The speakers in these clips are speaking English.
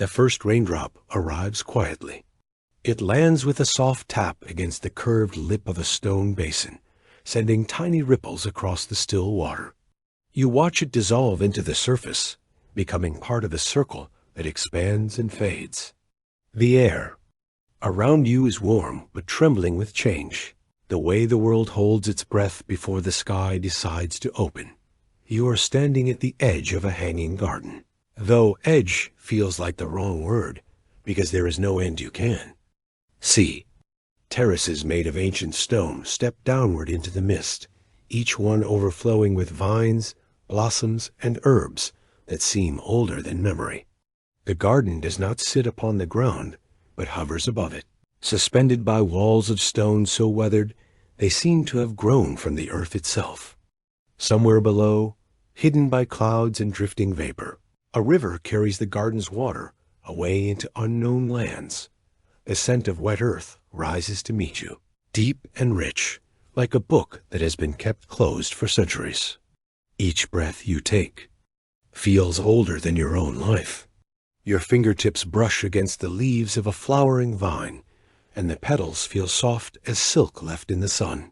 The first raindrop arrives quietly. It lands with a soft tap against the curved lip of a stone basin, sending tiny ripples across the still water. You watch it dissolve into the surface, becoming part of a circle that expands and fades. The air around you is warm but trembling with change, the way the world holds its breath before the sky decides to open. You are standing at the edge of a hanging garden, though edge feels like the wrong word because there is no end you can see. Terraces made of ancient stone step downward into the mist, each one overflowing with vines, blossoms, and herbs that seem older than memory. The garden does not sit upon the ground, but hovers above it, suspended by walls of stone so weathered they seem to have grown from the earth itself. Somewhere below, hidden by clouds and drifting vapor, a river carries the garden's water away into unknown lands. The scent of wet earth rises to meet you, deep and rich, like a book that has been kept closed for centuries. Each breath you take feels older than your own life. Your fingertips brush against the leaves of a flowering vine, and the petals feel soft as silk left in the sun.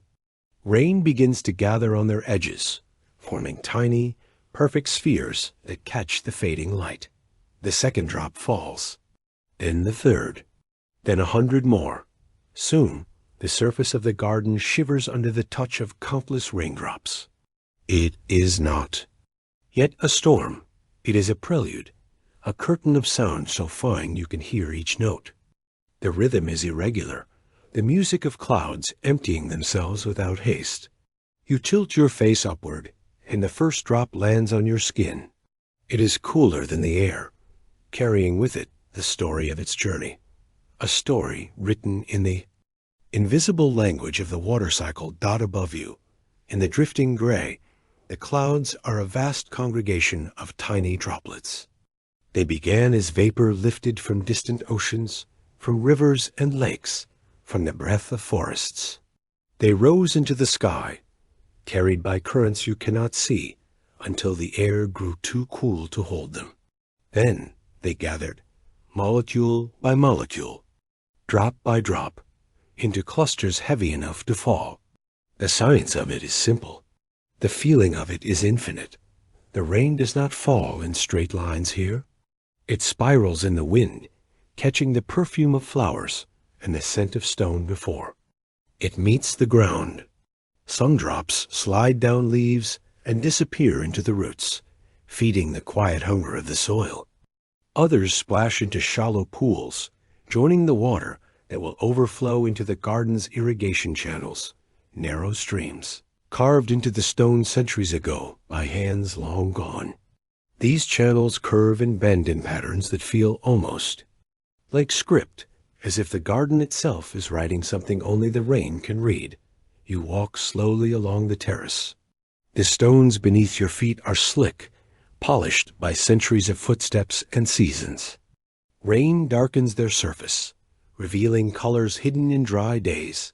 Rain begins to gather on their edges, forming tiny, perfect spheres that catch the fading light. The second drop falls, then the third, then 100 more. Soon, the surface of the garden shivers under the touch of countless raindrops. It is not yet a storm. It is a prelude, a curtain of sound so fine you can hear each note. The rhythm is irregular, the music of clouds emptying themselves without haste. You tilt your face upward, and the first drop lands on your skin. It is cooler than the air, carrying with it the story of its journey, a story written in the invisible language of the water cycle. Dot above you, in the drifting gray, the clouds are a vast congregation of tiny droplets. They began as vapor lifted from distant oceans, from rivers and lakes, from the breath of forests. They rose into the sky, carried by currents you cannot see, until the air grew too cool to hold them. Then they gathered, molecule by molecule, drop by drop, into clusters heavy enough to fall. The science of it is simple. The feeling of it is infinite. The rain does not fall in straight lines here. It spirals in the wind, catching the perfume of flowers and the scent of stone before. It meets the ground. Some drops slide down leaves and disappear into the roots, feeding the quiet hunger of the soil. Others splash into shallow pools, joining the water that will overflow into the garden's irrigation channels, narrow streams, carved into the stone centuries ago by hands long gone. These channels curve and bend in patterns that feel almost like script, as if the garden itself is writing something only the rain can read. You walk slowly along the terrace. The stones beneath your feet are slick, polished by centuries of footsteps and seasons. Rain darkens their surface, revealing colors hidden in dry days.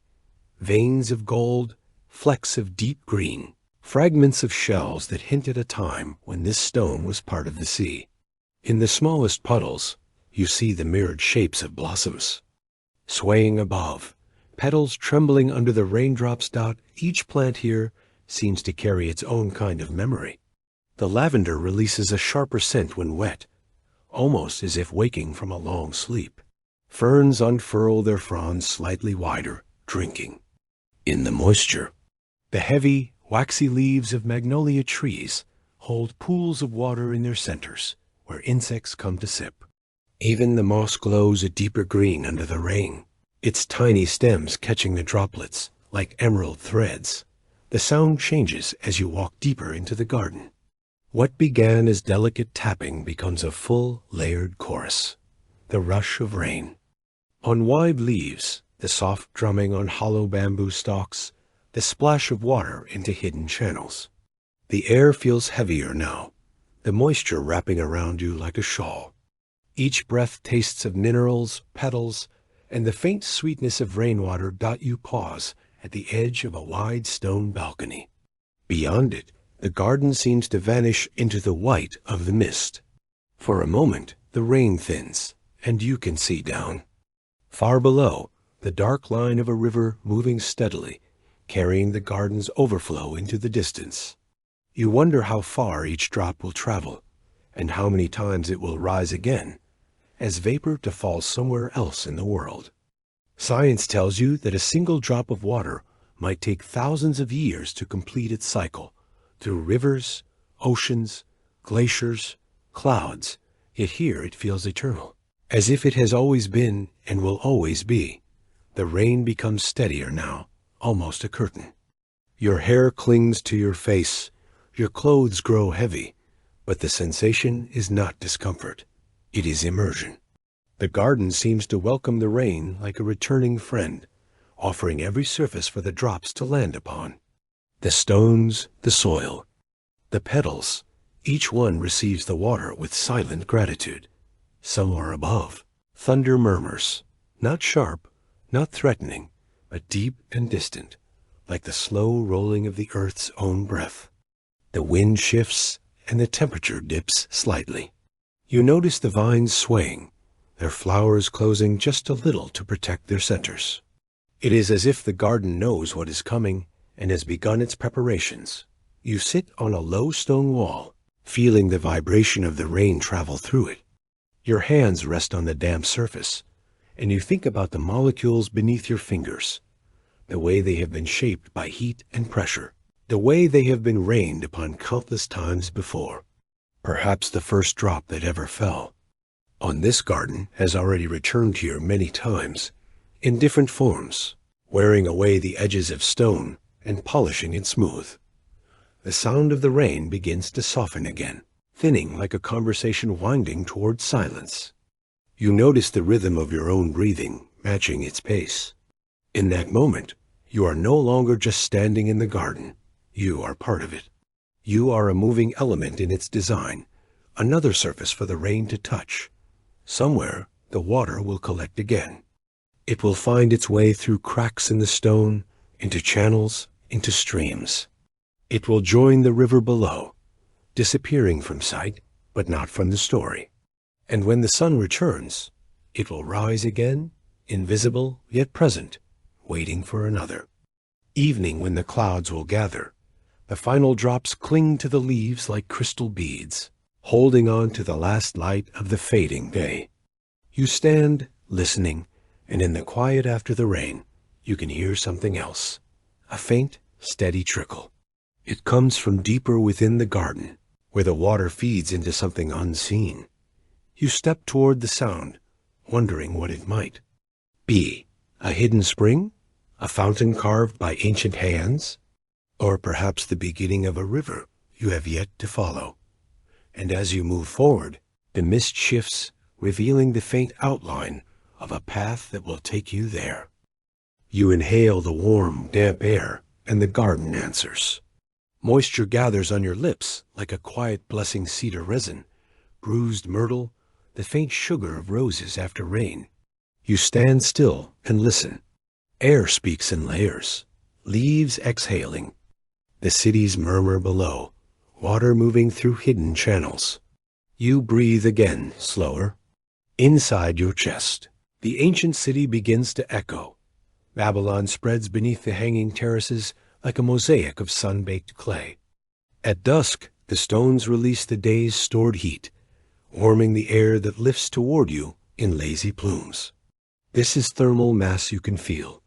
Veins of gold, flecks of deep green, fragments of shells that hint at a time when this stone was part of the sea. In the smallest puddles, you see the mirrored shapes of blossoms. Swaying above, petals trembling under the raindrops. Each plant here seems to carry its own kind of memory. The lavender releases a sharper scent when wet, almost as if waking from a long sleep. Ferns unfurl their fronds slightly wider, drinking in the moisture. The heavy, waxy leaves of magnolia trees hold pools of water in their centers, where insects come to sip. Even the moss glows a deeper green under the rain, its tiny stems catching the droplets like emerald threads. The sound changes as you walk deeper into the garden. What began as delicate tapping becomes a full, layered chorus, the rush of rain. On wide leaves, the soft drumming on hollow bamboo stalks, the splash of water into hidden channels. The air feels heavier now, the moisture wrapping around you like a shawl. Each breath tastes of minerals, petals, and the faint sweetness of rainwater. You pause at the edge of a wide stone balcony. Beyond it, the garden seems to vanish into the white of the mist. For a moment, The rain thins, and you can see down. Far below, the dark line of a river moving steadily, carrying the garden's overflow into the distance. You wonder how far each drop will travel, and how many times it will rise again, as vapor to fall somewhere else in the world. Science tells you that a single drop of water might take thousands of years to complete its cycle, through rivers, oceans, glaciers, clouds, yet here it feels eternal, as if it has always been and will always be. The rain becomes steadier now, almost a curtain. Your hair clings to your face, your clothes grow heavy, but the sensation is not discomfort. It is immersion. The garden seems to welcome the rain like a returning friend, offering every surface for the drops to land upon. The stones, the soil, the petals, each one receives the water with silent gratitude. Somewhere above, thunder murmurs, not sharp, not threatening, but deep and distant, like the slow rolling of the earth's own breath. The wind shifts and the temperature dips slightly. You notice the vines swaying, their flowers closing just a little to protect their centers. It is as if the garden knows what is coming and has begun its preparations. You sit on a low stone wall, feeling the vibration of the rain travel through it. Your hands rest on the damp surface, and you think about the molecules beneath your fingers, the way they have been shaped by heat and pressure, the way they have been rained upon countless times before. Perhaps the first drop that ever fell on this garden has already returned here many times, in different forms, wearing away the edges of stone and polishing it smooth. The sound of the rain begins to soften again, thinning like a conversation winding towards silence. You notice the rhythm of your own breathing matching its pace. In that moment, you are no longer just standing in the garden. You are part of it. You are a moving element in its design, another surface for the rain to touch. Somewhere, the water will collect again. It will find its way through cracks in the stone, into channels, into streams. It will join the river below, disappearing from sight, but not from the story. And when the sun returns, it will rise again, invisible yet present, waiting for another. Evening, when the clouds will gather, the final drops cling to the leaves like crystal beads, holding on to the last light of the fading day. You stand, listening, and in the quiet after the rain, you can hear something else, a faint, steady trickle. It comes from deeper within the garden, where the water feeds into something unseen. You step toward the sound, wondering what it might be. A hidden spring? A fountain carved by ancient hands? Or perhaps the beginning of a river you have yet to follow. And as you move forward, the mist shifts, revealing the faint outline of a path that will take you there. You inhale the warm, damp air, and the garden answers. Moisture gathers on your lips like a quiet blessing cedar resin, bruised myrtle, the faint sugar of roses after rain. You stand still and listen. Air speaks in layers, leaves exhaling. The cities murmur below, water moving through hidden channels. You breathe again, slower. Inside your chest, the ancient city begins to echo. Babylon spreads beneath the hanging terraces like a mosaic of sun-baked clay. At dusk, the stones release the day's stored heat, warming the air that lifts toward you in lazy plumes. This is thermal mass you can feel.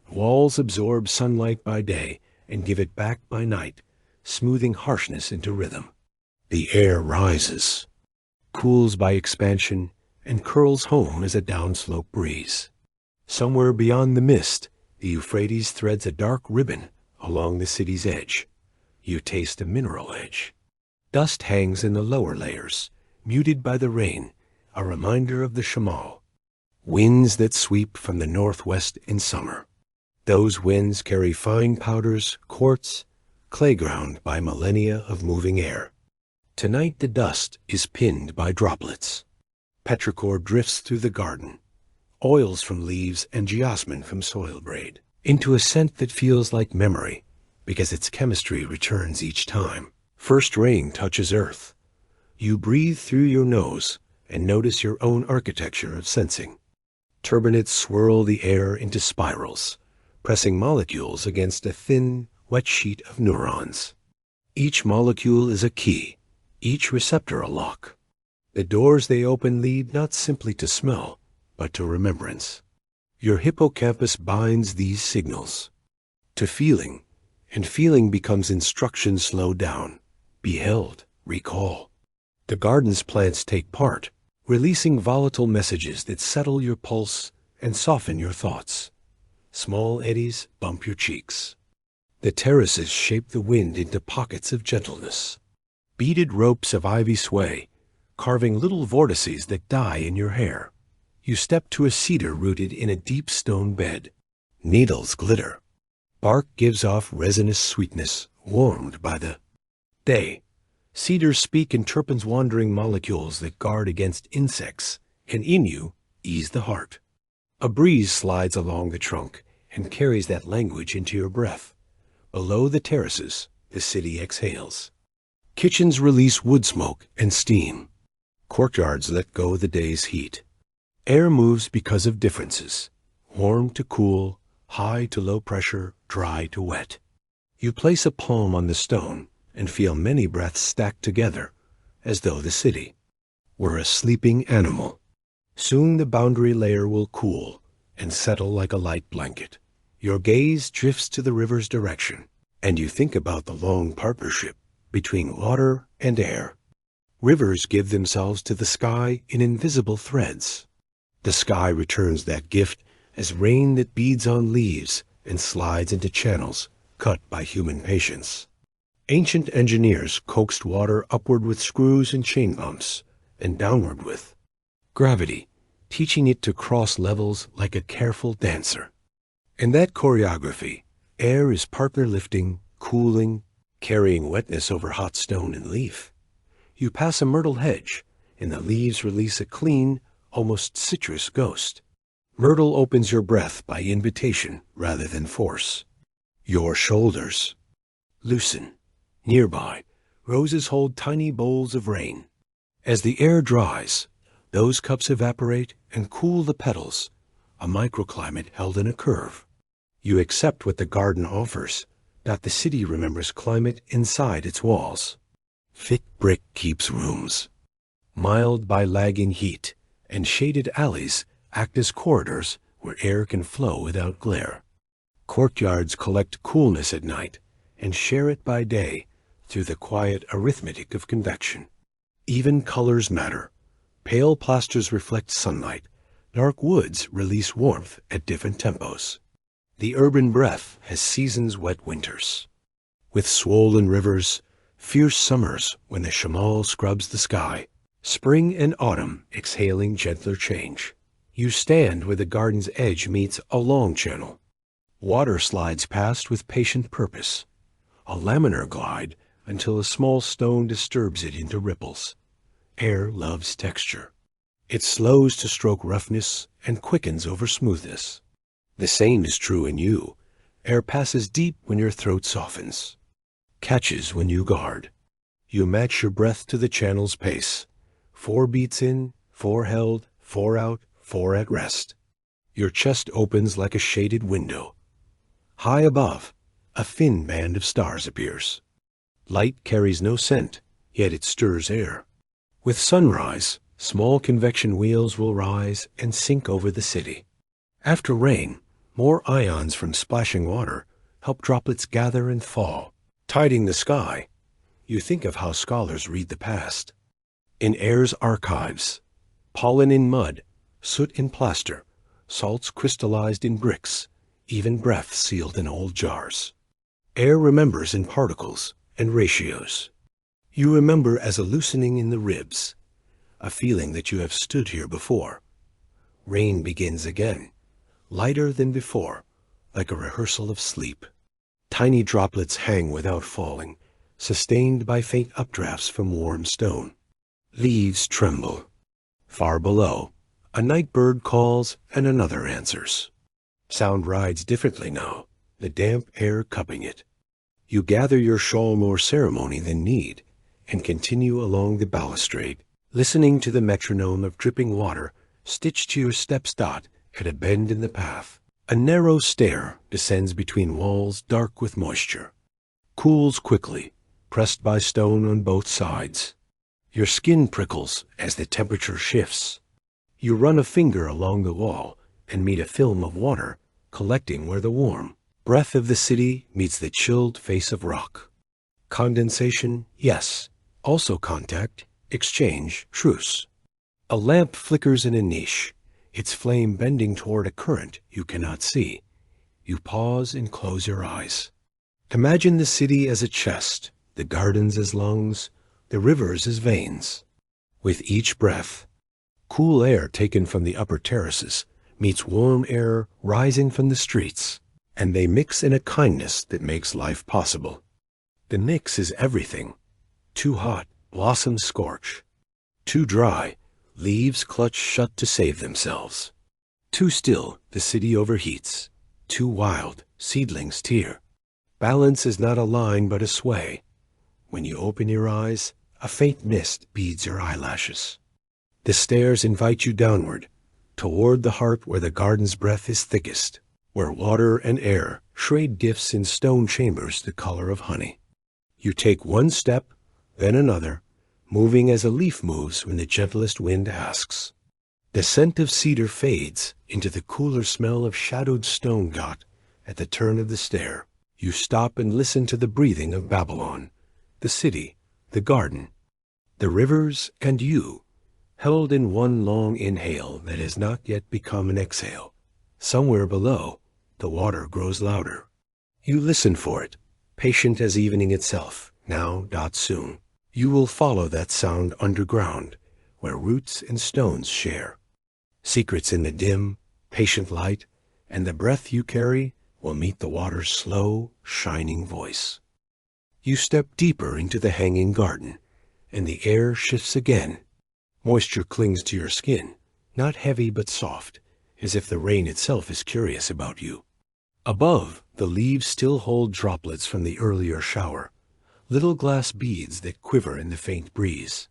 Walls absorb sunlight by day and give it back by night, smoothing harshness into rhythm. The air rises, cools by expansion, and curls home as a downslope breeze. Somewhere beyond the mist, the Euphrates threads a dark ribbon along the city's edge. You taste a mineral edge. Dust hangs in the lower layers, muted by the rain, a reminder of the shamal. Winds that sweep from the northwest in summer. Those winds carry fine powders, quartz, clay ground by millennia of moving air. Tonight the dust is pinned by droplets. Petrichor drifts through the garden, oils from leaves and geosmin from soil braid, into a scent that feels like memory, because its chemistry returns each time. First rain touches earth. You breathe through your nose, and notice your own architecture of sensing. Turbinates swirl the air into spirals, pressing molecules against a thin, wet sheet of neurons. Each molecule is a key, each receptor a lock. The doors they open lead not simply to smell, but to remembrance. Your hippocampus binds these signals to feeling, and feeling becomes instruction slowed down, be held, recall. The garden's plants take part, releasing volatile messages that settle your pulse and soften your thoughts. Small eddies bump your cheeks. The terraces shape the wind into pockets of gentleness. Beaded ropes of ivy sway, carving little vortices that die in your hair. You step to a cedar rooted in a deep stone bed. Needles glitter. Bark gives off resinous sweetness, warmed by the day. Cedars speak in terpenes wandering molecules that guard against insects, and in you ease the heart. A breeze slides along the trunk and carries that language into your breath. Below the terraces, the city exhales. Kitchens release wood smoke and steam. Courtyards let go the day's heat. Air moves because of differences. Warm to cool, high to low pressure, dry to wet. You place a palm on the stone and feel many breaths stacked together, as though the city were a sleeping animal. Soon the boundary layer will cool and settle like a light blanket. Your gaze drifts to the river's direction, and you think about the long partnership between water and air. Rivers give themselves to the sky in invisible threads. The sky returns that gift as rain that beads on leaves and slides into channels cut by human patience. Ancient engineers coaxed water upward with screws and chain pumps, and downward with gravity, teaching it to cross levels like a careful dancer. In that choreography, air is partner lifting, cooling, carrying wetness over hot stone and leaf. You pass a myrtle hedge, and the leaves release a clean, almost citrus ghost. Myrtle opens your breath by invitation rather than force. Your shoulders loosen. Nearby, roses hold tiny bowls of rain. As the air dries, those cups evaporate and cool the petals, a microclimate held in a curve. You accept what the garden offers, that the city remembers climate inside its walls. Thick brick keeps rooms, mild by lagging heat, and shaded alleys act as corridors where air can flow without glare. Courtyards collect coolness at night and share it by day through the quiet arithmetic of convection. Even colors matter. Pale plasters reflect sunlight. Dark woods release warmth at different tempos. The urban breath has seasons wet winters, with swollen rivers, fierce summers when the chamal scrubs the sky, spring and autumn exhaling gentler change. You stand where the garden's edge meets a long channel. Water slides past with patient purpose, a laminar glide until a small stone disturbs it into ripples. Air loves texture. It slows to stroke roughness and quickens over smoothness. The same is true in you. Air passes deep when your throat softens, catches when you guard. You match your breath to the channel's pace. 4 beats in, 4 held, 4 out, 4 at rest. Your chest opens like a shaded window. High above, a thin band of stars appears. Light carries no scent, yet it stirs air. With sunrise, small convection wheels will rise and sink over the city. After rain, more ions from splashing water help droplets gather and fall, tiding the sky. You think of how scholars read the past. In air's archives, pollen in mud, soot in plaster, salts crystallized in bricks, even breath sealed in old jars. Air remembers in particles and ratios. You remember as a loosening in the ribs, a feeling that you have stood here before. Rain begins again, lighter than before, like a rehearsal of sleep. Tiny droplets hang without falling, sustained by faint updrafts from warm stone. Leaves tremble. Far below, a night bird calls and another answers. Sound rides differently now, the damp air cupping it. You gather your shawl more ceremony than need, and continue along the balustrade. listening to the metronome of dripping water stitched to your steps. At a bend in the path, a narrow stair descends between walls dark with moisture, cools quickly, pressed by stone on both sides. Your skin prickles as the temperature shifts. You run a finger along the wall and meet a film of water collecting where the warm breath of the city meets the chilled face of rock. Condensation, yes. Also contact, exchange, truce. A lamp flickers in a niche, its flame bending toward a current you cannot see. You pause and close your eyes. Imagine the city as a chest, the gardens as lungs, the rivers as veins. With each breath, cool air taken from the upper terraces meets warm air rising from the streets, and they mix in a kindness that makes life possible. The mix is everything. Too hot, blossoms scorch. Too dry, leaves clutch shut to save themselves. Too still, the city overheats. Too wild, seedlings tear. Balance is not a line but a sway. When you open your eyes, a faint mist beads your eyelashes. The stairs invite you downward, toward the heart where the garden's breath is thickest, where water and air trade gifts in stone chambers the color of honey. You take one step, then another, moving as a leaf moves when the gentlest wind asks. The scent of cedar fades into the cooler smell of shadowed stone. At the turn of the stair, you stop and listen to the breathing of Babylon, the city, the garden, the rivers, and you, held in one long inhale that has not yet become an exhale. Somewhere below, the water grows louder. You listen for it, patient as evening itself. Now, soon, you will follow that sound underground, where roots and stones share. Secrets in the dim, patient light, and the breath you carry will meet the water's slow, shining voice. You step deeper into the hanging garden, and the air shifts again. Moisture clings to your skin, not heavy but soft, as if the rain itself is curious about you. Above, the leaves still hold droplets from the earlier shower, little glass beads that quiver in the faint breeze.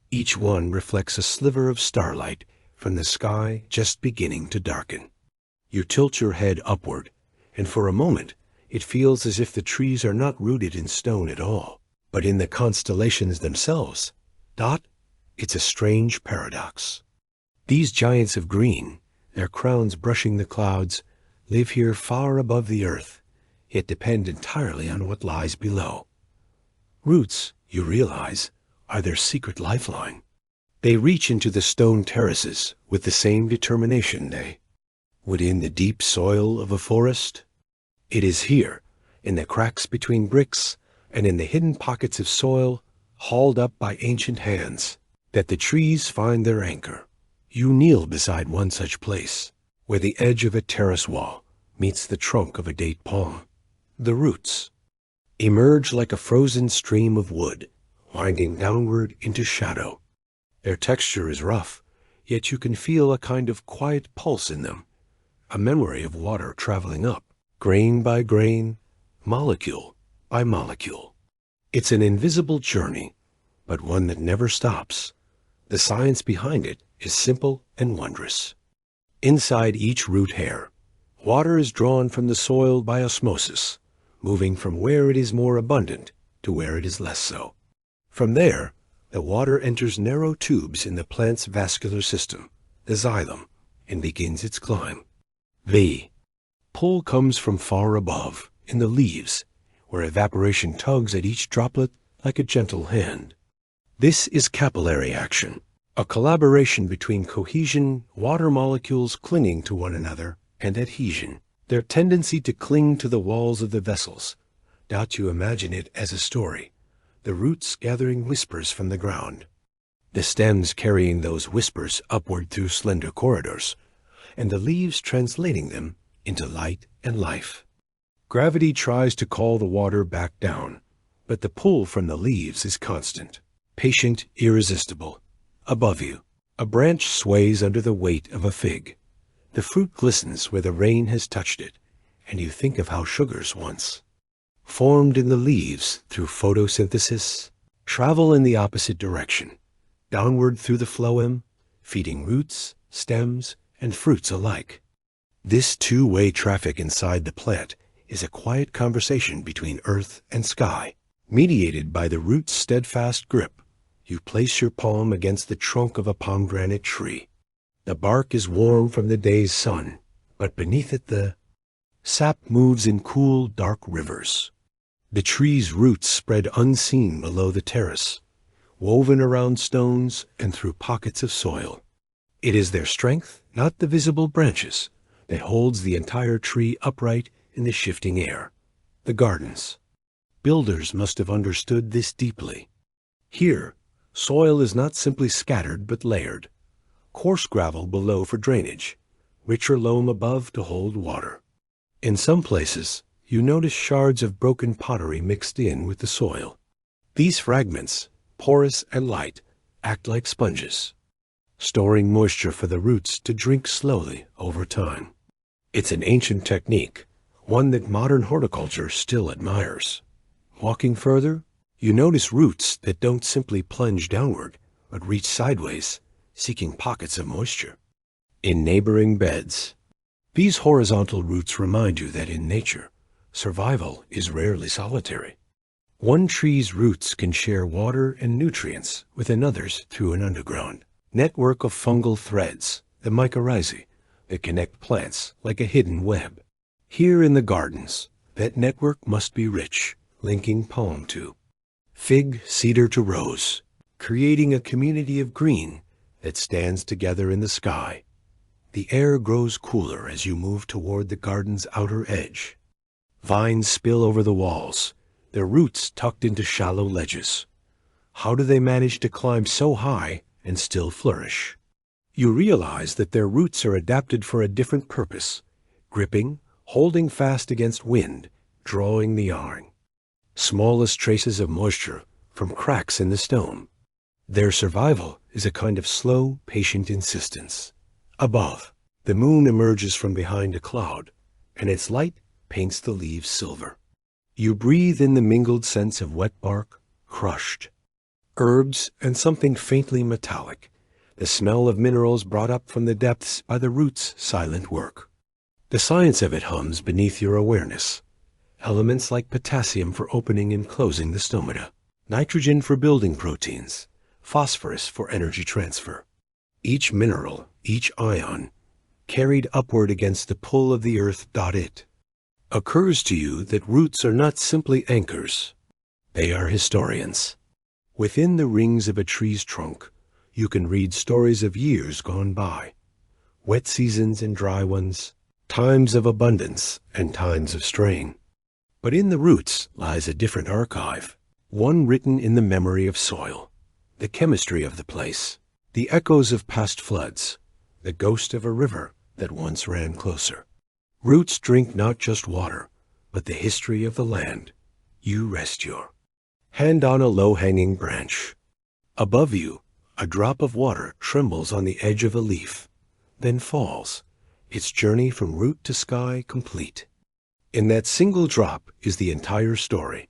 Each one reflects a sliver of starlight from the sky just beginning to darken. You tilt your head upward, and for a moment it feels as if the trees are not rooted in stone at all, but in the constellations themselves. It's a strange paradox. These giants of green, their crowns brushing the clouds, live here far above the earth, yet depend entirely on what lies below. Roots, you realize, are their secret lifeline. They reach into the stone terraces with the same determination they would in the deep soil of a forest. It is here, in the cracks between bricks and in the hidden pockets of soil hauled up by ancient hands, that the trees find their anchor. You kneel beside one such place, where the edge of a terrace wall meets the trunk of a date palm. The roots emerge like a frozen stream of wood, winding downward into shadow. Their texture is rough, yet you can feel a kind of quiet pulse in them, a memory of water traveling up, grain by grain, molecule by molecule. It's an invisible journey, but one that never stops. The science behind it is simple and wondrous. Inside each root hair, water is drawn from the soil by osmosis, moving from where it is more abundant to where it is less so. From there, the water enters narrow tubes in the plant's vascular system, the xylem, and begins its climb. The pull comes from far above, in the leaves, where evaporation tugs at each droplet like a gentle hand. This is capillary action, a collaboration between cohesion, water molecules clinging to one another, and adhesion, their tendency to cling to the walls of the vessels. You imagine it as a story, the roots gathering whispers from the ground, the stems carrying those whispers upward through slender corridors, and the leaves translating them into light and life. Gravity tries to call the water back down, but the pull from the leaves is constant, patient, irresistible. Above you, a branch sways under the weight of a fig. The fruit glistens where the rain has touched it, and you think of how sugars once formed in the leaves through photosynthesis travel in the opposite direction, downward through the phloem, feeding roots, stems, and fruits alike. This two-way traffic inside the plant is a quiet conversation between earth and sky. Mediated by the root's steadfast grip, you place your palm against the trunk of a pomegranate tree. The bark is warm from the day's sun, but beneath it the sap moves in cool, dark rivers. The tree's roots spread unseen below the terrace, woven around stones and through pockets of soil. It is their strength, not the visible branches, that holds the entire tree upright in the shifting air. The gardens. Builders must have understood this deeply. Here, soil is not simply scattered but layered. Coarse gravel below for drainage, richer loam above to hold water. In some places, you notice shards of broken pottery mixed in with the soil. These fragments, porous and light, act like sponges, storing moisture for the roots to drink slowly over time. It's an ancient technique, one that modern horticulture still admires. Walking further, you notice roots that don't simply plunge downward, but reach sideways, seeking pockets of moisture. In neighboring beds, these horizontal roots remind you that in nature, survival is rarely solitary. One tree's roots can share water and nutrients with another's through an underground network of fungal threads, the mycorrhizae, that connect plants like a hidden web. Here in the gardens, that network must be rich, linking palm to fig, cedar to rose, creating a community of green that stands together in the sky. The air grows cooler as you move toward the garden's outer edge. Vines spill over the walls, their roots tucked into shallow ledges. How do they manage to climb so high and still flourish? You realize that their roots are adapted for a different purpose, gripping, holding fast against wind, drawing the yarn. Smallest traces of moisture from cracks in the stone. Their survival is a kind of slow, patient insistence. Above, the moon emerges from behind a cloud, and its light paints the leaves silver. You breathe in the mingled scents of wet bark, crushed, herbs, and something faintly metallic, the smell of minerals brought up from the depths by the roots' silent work. The science of it hums beneath your awareness. Elements like potassium for opening and closing the stomata, nitrogen for building proteins, phosphorus for energy transfer. Each mineral, each ion, carried upward against the pull of the earth. It occurs to you that roots are not simply anchors. They are historians. Within the rings of a tree's trunk, you can read stories of years gone by, wet seasons and dry ones, times of abundance and times of strain. But in the roots lies a different archive, one written in the memory of soil, the chemistry of the place, the echoes of past floods, the ghost of a river that once ran closer. Roots drink not just water, but the history of the land. You rest your hand on a low-hanging branch. Above you, a drop of water trembles on the edge of a leaf, then falls, its journey from root to sky complete. In that single drop is the entire story,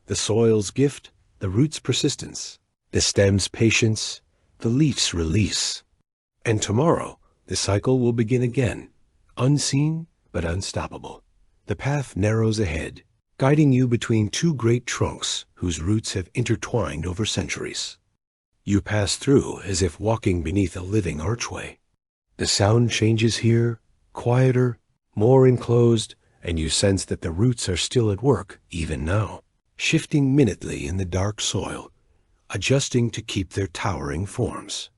the soil's gift, the root's persistence, the stem's patience, the leaf's release. And tomorrow, the cycle will begin again, unseen but unstoppable. The path narrows ahead, guiding you between two great trunks whose roots have intertwined over centuries. You pass through as if walking beneath a living archway. The sound changes here, quieter, more enclosed, and you sense that the roots are still at work even now, shifting minutely in the dark soil, adjusting to keep their towering forms.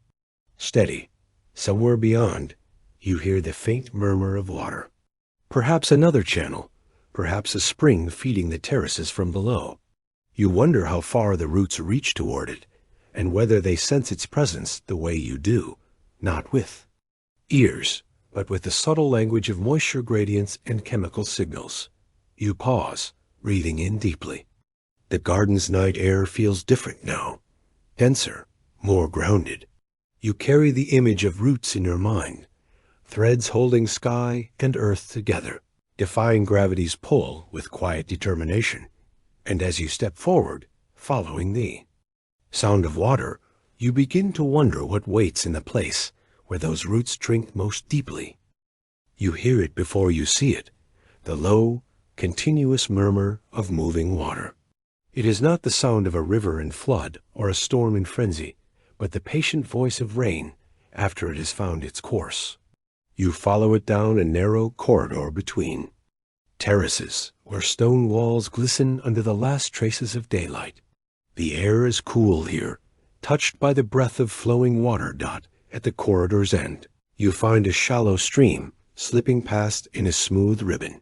Steady, somewhere beyond, you hear the faint murmur of water. Perhaps another channel, perhaps a spring feeding the terraces from below. You wonder how far the roots reach toward it, and whether they sense its presence the way you do, not with ears, but with the subtle language of moisture gradients and chemical signals. You pause, breathing in deeply. The garden's night air feels different now, denser, more grounded. You carry the image of roots in your mind, threads holding sky and earth together, defying gravity's pull with quiet determination, and as you step forward, following the sound of water, You begin to wonder what waits in the place where those roots drink most deeply. You hear it before you see it, the low, continuous murmur of moving water. It is not the sound of a river in flood or a storm in frenzy, but the patient voice of rain after it has found its course. You follow it down a narrow corridor between terraces where stone walls glisten under the last traces of daylight. The air is cool here, touched by the breath of flowing water. At the corridor's end, you find a shallow stream slipping past in a smooth ribbon.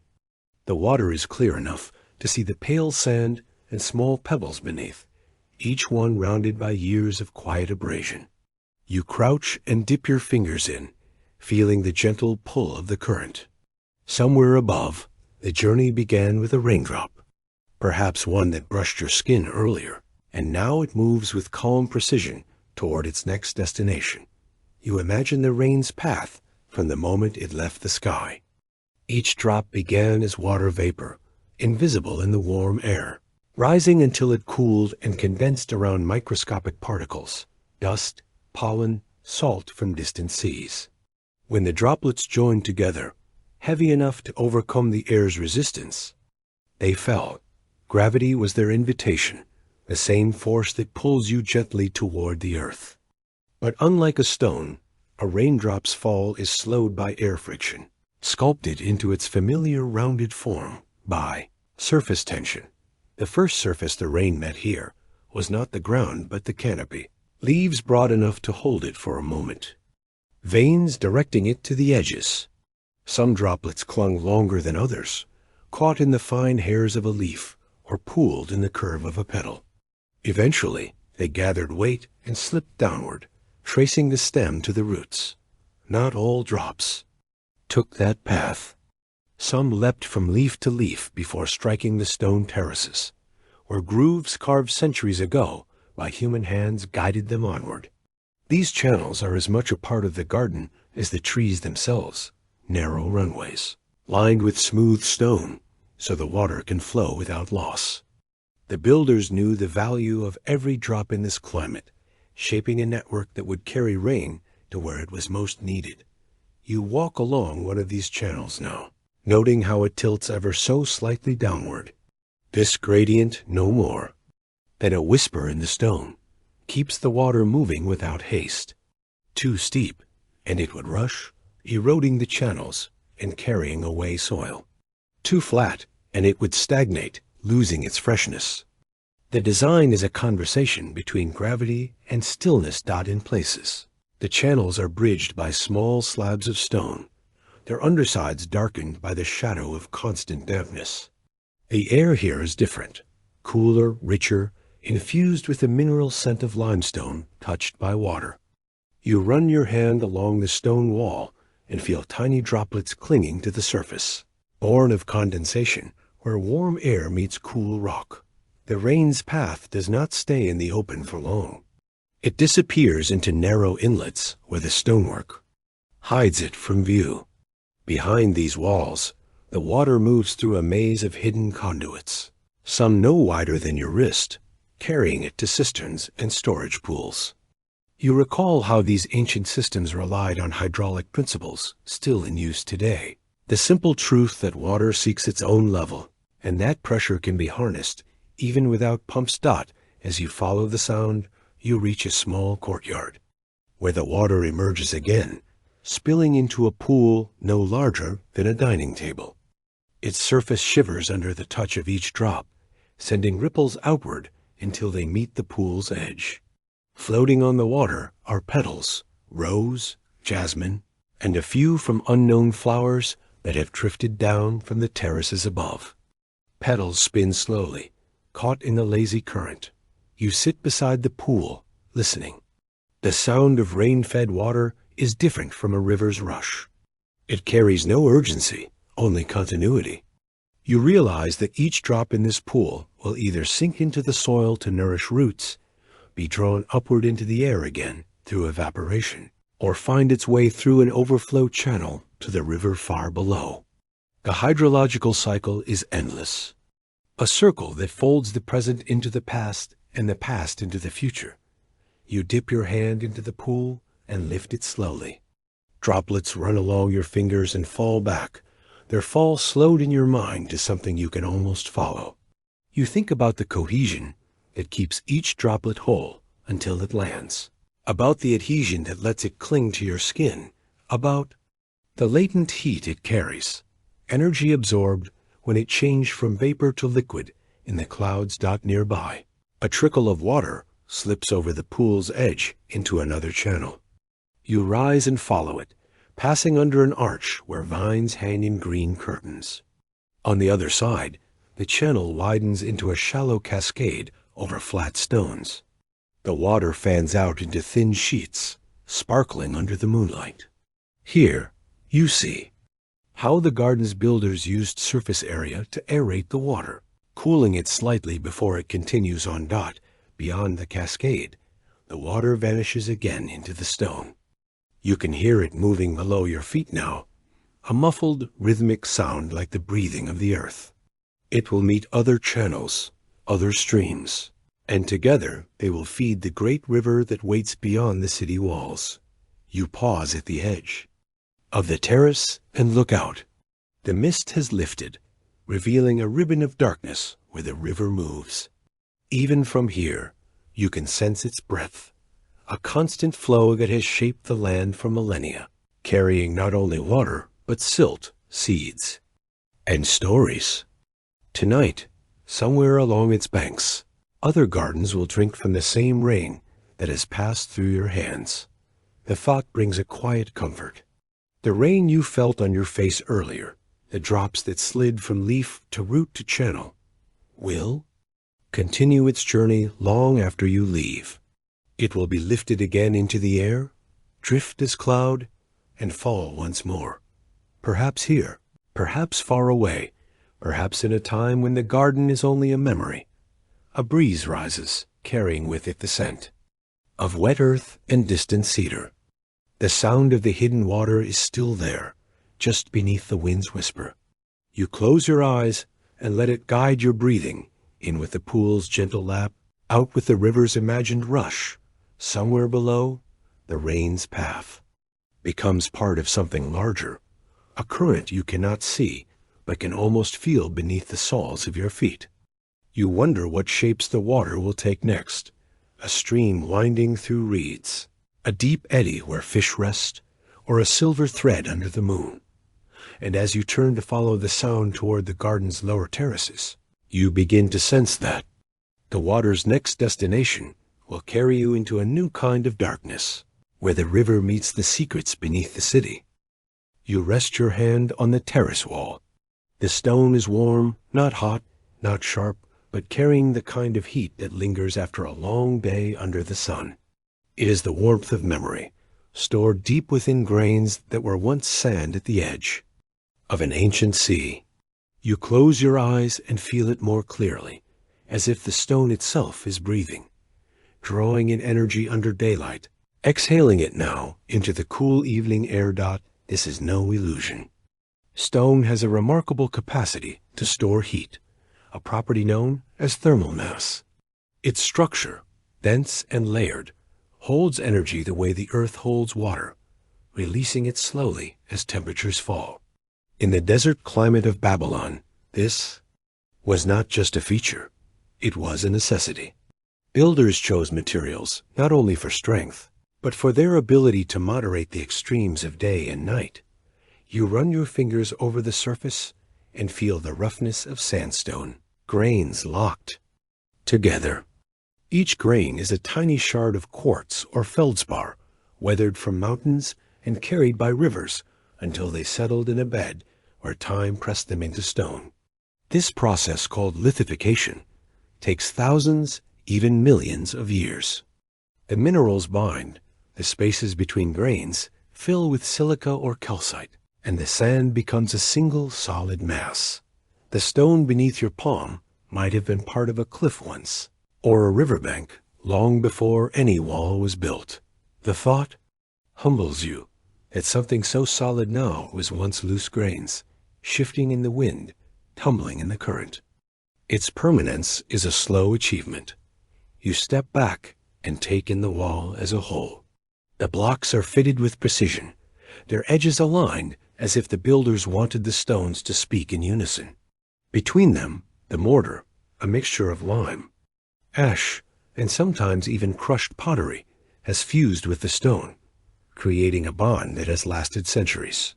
The water is clear enough to see the pale sand and small pebbles beneath, each one rounded by years of quiet abrasion. You crouch and dip your fingers in, feeling the gentle pull of the current. Somewhere above, the journey began with a raindrop, perhaps one that brushed your skin earlier, and now it moves with calm precision toward its next destination. You imagine the rain's path from the moment it left the sky. Each drop began as water vapor, invisible in the warm air, rising until it cooled and condensed around microscopic particles, dust, pollen, salt from distant seas. When the droplets joined together, heavy enough to overcome the air's resistance, they fell. Gravity was their invitation, the same force that pulls you gently toward the earth. But unlike a stone, a raindrop's fall is slowed by air friction, sculpted into its familiar rounded form by surface tension. The first surface the rain met here was not the ground but the canopy, leaves broad enough to hold it for a moment, veins directing it to the edges. Some droplets clung longer than others, caught in the fine hairs of a leaf or pooled in the curve of a petal. Eventually, they gathered weight and slipped downward, tracing the stem to the roots. Not all drops took that path. Some leapt from leaf to leaf before striking the stone terraces, where grooves carved centuries ago by human hands guided them onward. These channels are as much a part of the garden as the trees themselves, narrow runways, lined with smooth stone, so the water can flow without loss. The builders knew the value of every drop in this climate, shaping a network that would carry rain to where it was most needed. You walk along one of these channels now, noting how it tilts ever so slightly downward. This gradient no more than a whisper in the stone keeps the water moving without haste. Too steep, and it would rush, eroding the channels and carrying away soil. Too flat, and it would stagnate, losing its freshness. The design is a conversation between gravity and stillness. In places, the channels are bridged by small slabs of stone, their undersides darkened by the shadow of constant dampness. The air here is different, cooler, richer, infused with the mineral scent of limestone touched by water. You run your hand along the stone wall and feel tiny droplets clinging to the surface, born of condensation where warm air meets cool rock. The rain's path does not stay in the open for long. It disappears into narrow inlets where the stonework hides it from view. Behind these walls, the water moves through a maze of hidden conduits, some no wider than your wrist, carrying it to cisterns and storage pools. You recall how these ancient systems relied on hydraulic principles still in use today. The simple truth that water seeks its own level, and that pressure can be harnessed even without pumps. As you follow the sound, you reach a small courtyard, where the water emerges again, spilling into a pool no larger than a dining table. Its surface shivers under the touch of each drop, sending ripples outward until they meet the pool's edge. Floating on the water are petals, rose, jasmine, and a few from unknown flowers that have drifted down from the terraces above. Petals spin slowly, caught in the lazy current. You sit beside the pool, listening. The sound of rain-fed water is different from a river's rush. It carries no urgency, only continuity. You realize that each drop in this pool will either sink into the soil to nourish roots, be drawn upward into the air again through evaporation, or find its way through an overflow channel to the river far below. The hydrological cycle is endless, a circle that folds the present into the past and the past into the future. You dip your hand into the pool and lift it slowly. Droplets run along your fingers and fall back, their fall slowed in your mind to something you can almost follow. You think about the cohesion that keeps each droplet whole until it lands, about the adhesion that lets it cling to your skin, about the latent heat it carries, energy absorbed when it changed from vapor to liquid in the clouds nearby. A trickle of water slips over the pool's edge into another channel. You rise and follow it, passing under an arch where vines hang in green curtains. On the other side, the channel widens into a shallow cascade over flat stones. The water fans out into thin sheets, sparkling under the moonlight. Here, you see how the garden's builders used surface area to aerate the water, cooling it slightly before it continues on beyond the cascade. The water vanishes again into the stone. You can hear it moving below your feet now, a muffled, rhythmic sound like the breathing of the earth. It will meet other channels, other streams, and together they will feed the great river that waits beyond the city walls. You pause at the edge of the terrace and look out. The mist has lifted, revealing a ribbon of darkness where the river moves. Even from here, you can sense its breath, a constant flow that has shaped the land for millennia, carrying not only water, but silt, seeds, and stories. Tonight, somewhere along its banks, other gardens will drink from the same rain that has passed through your hands. The thought brings a quiet comfort. The rain you felt on your face earlier, the drops that slid from leaf to root to channel, will continue its journey long after you leave. It will be lifted again into the air, drift as cloud, and fall once more. Perhaps here, perhaps far away, perhaps in a time when the garden is only a memory. A breeze rises, carrying with it the scent of wet earth and distant cedar. The sound of the hidden water is still there, just beneath the wind's whisper. You close your eyes and let it guide your breathing, in with the pool's gentle lap, out with the river's imagined rush. Somewhere below, the rain's path becomes part of something larger, a current you cannot see, but can almost feel beneath the soles of your feet. You wonder what shapes the water will take next, a stream winding through reeds, a deep eddy where fish rest, or a silver thread under the moon. And as you turn to follow the sound toward the garden's lower terraces, you begin to sense that the water's next destination will carry you into a new kind of darkness, where the river meets the secrets beneath the city. You rest your hand on the terrace wall. The stone is warm, not hot, not sharp, but carrying the kind of heat that lingers after a long day under the sun. It is the warmth of memory, stored deep within grains that were once sand at the edge of an ancient sea. You close your eyes and feel it more clearly, as if the stone itself is breathing, drawing in energy under daylight, exhaling it now into the cool evening air. This is no illusion. Stone has a remarkable capacity to store heat, a property known as thermal mass. Its structure, dense and layered, holds energy the way the earth holds water, releasing it slowly as temperatures fall. In the desert climate of Babylon, this was not just a feature, it was a necessity. Builders chose materials not only for strength, but for their ability to moderate the extremes of day and night. You run your fingers over the surface and feel the roughness of sandstone, grains locked together. Each grain is a tiny shard of quartz or feldspar, weathered from mountains and carried by rivers until they settled in a bed where time pressed them into stone. This process, called lithification, takes thousands, even millions of years. The minerals bind, the spaces between grains fill with silica or calcite, and the sand becomes a single solid mass. The stone beneath your palm might have been part of a cliff once, or a riverbank long before any wall was built. The thought humbles you that something so solid now was once loose grains, shifting in the wind, tumbling in the current. Its permanence is a slow achievement. You step back and take in the wall as a whole. The blocks are fitted with precision, their edges aligned as if the builders wanted the stones to speak in unison. Between them, the mortar, a mixture of lime, ash, and sometimes even crushed pottery, has fused with the stone, creating a bond that has lasted centuries.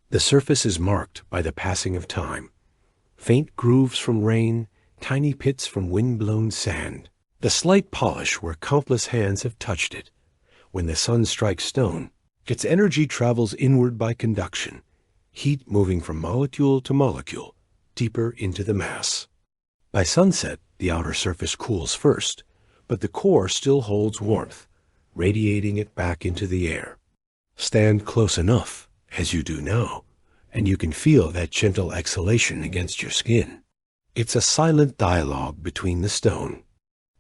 The surface is marked by the passing of time. Faint grooves from rain, tiny pits from wind-blown sand, the slight polish where countless hands have touched it. When the sun strikes stone, its energy travels inward by conduction, heat moving from molecule to molecule, deeper into the mass. By sunset, the outer surface cools first, but the core still holds warmth, radiating it back into the air. Stand close enough, as you do now, and you can feel that gentle exhalation against your skin. It's a silent dialogue between the stone.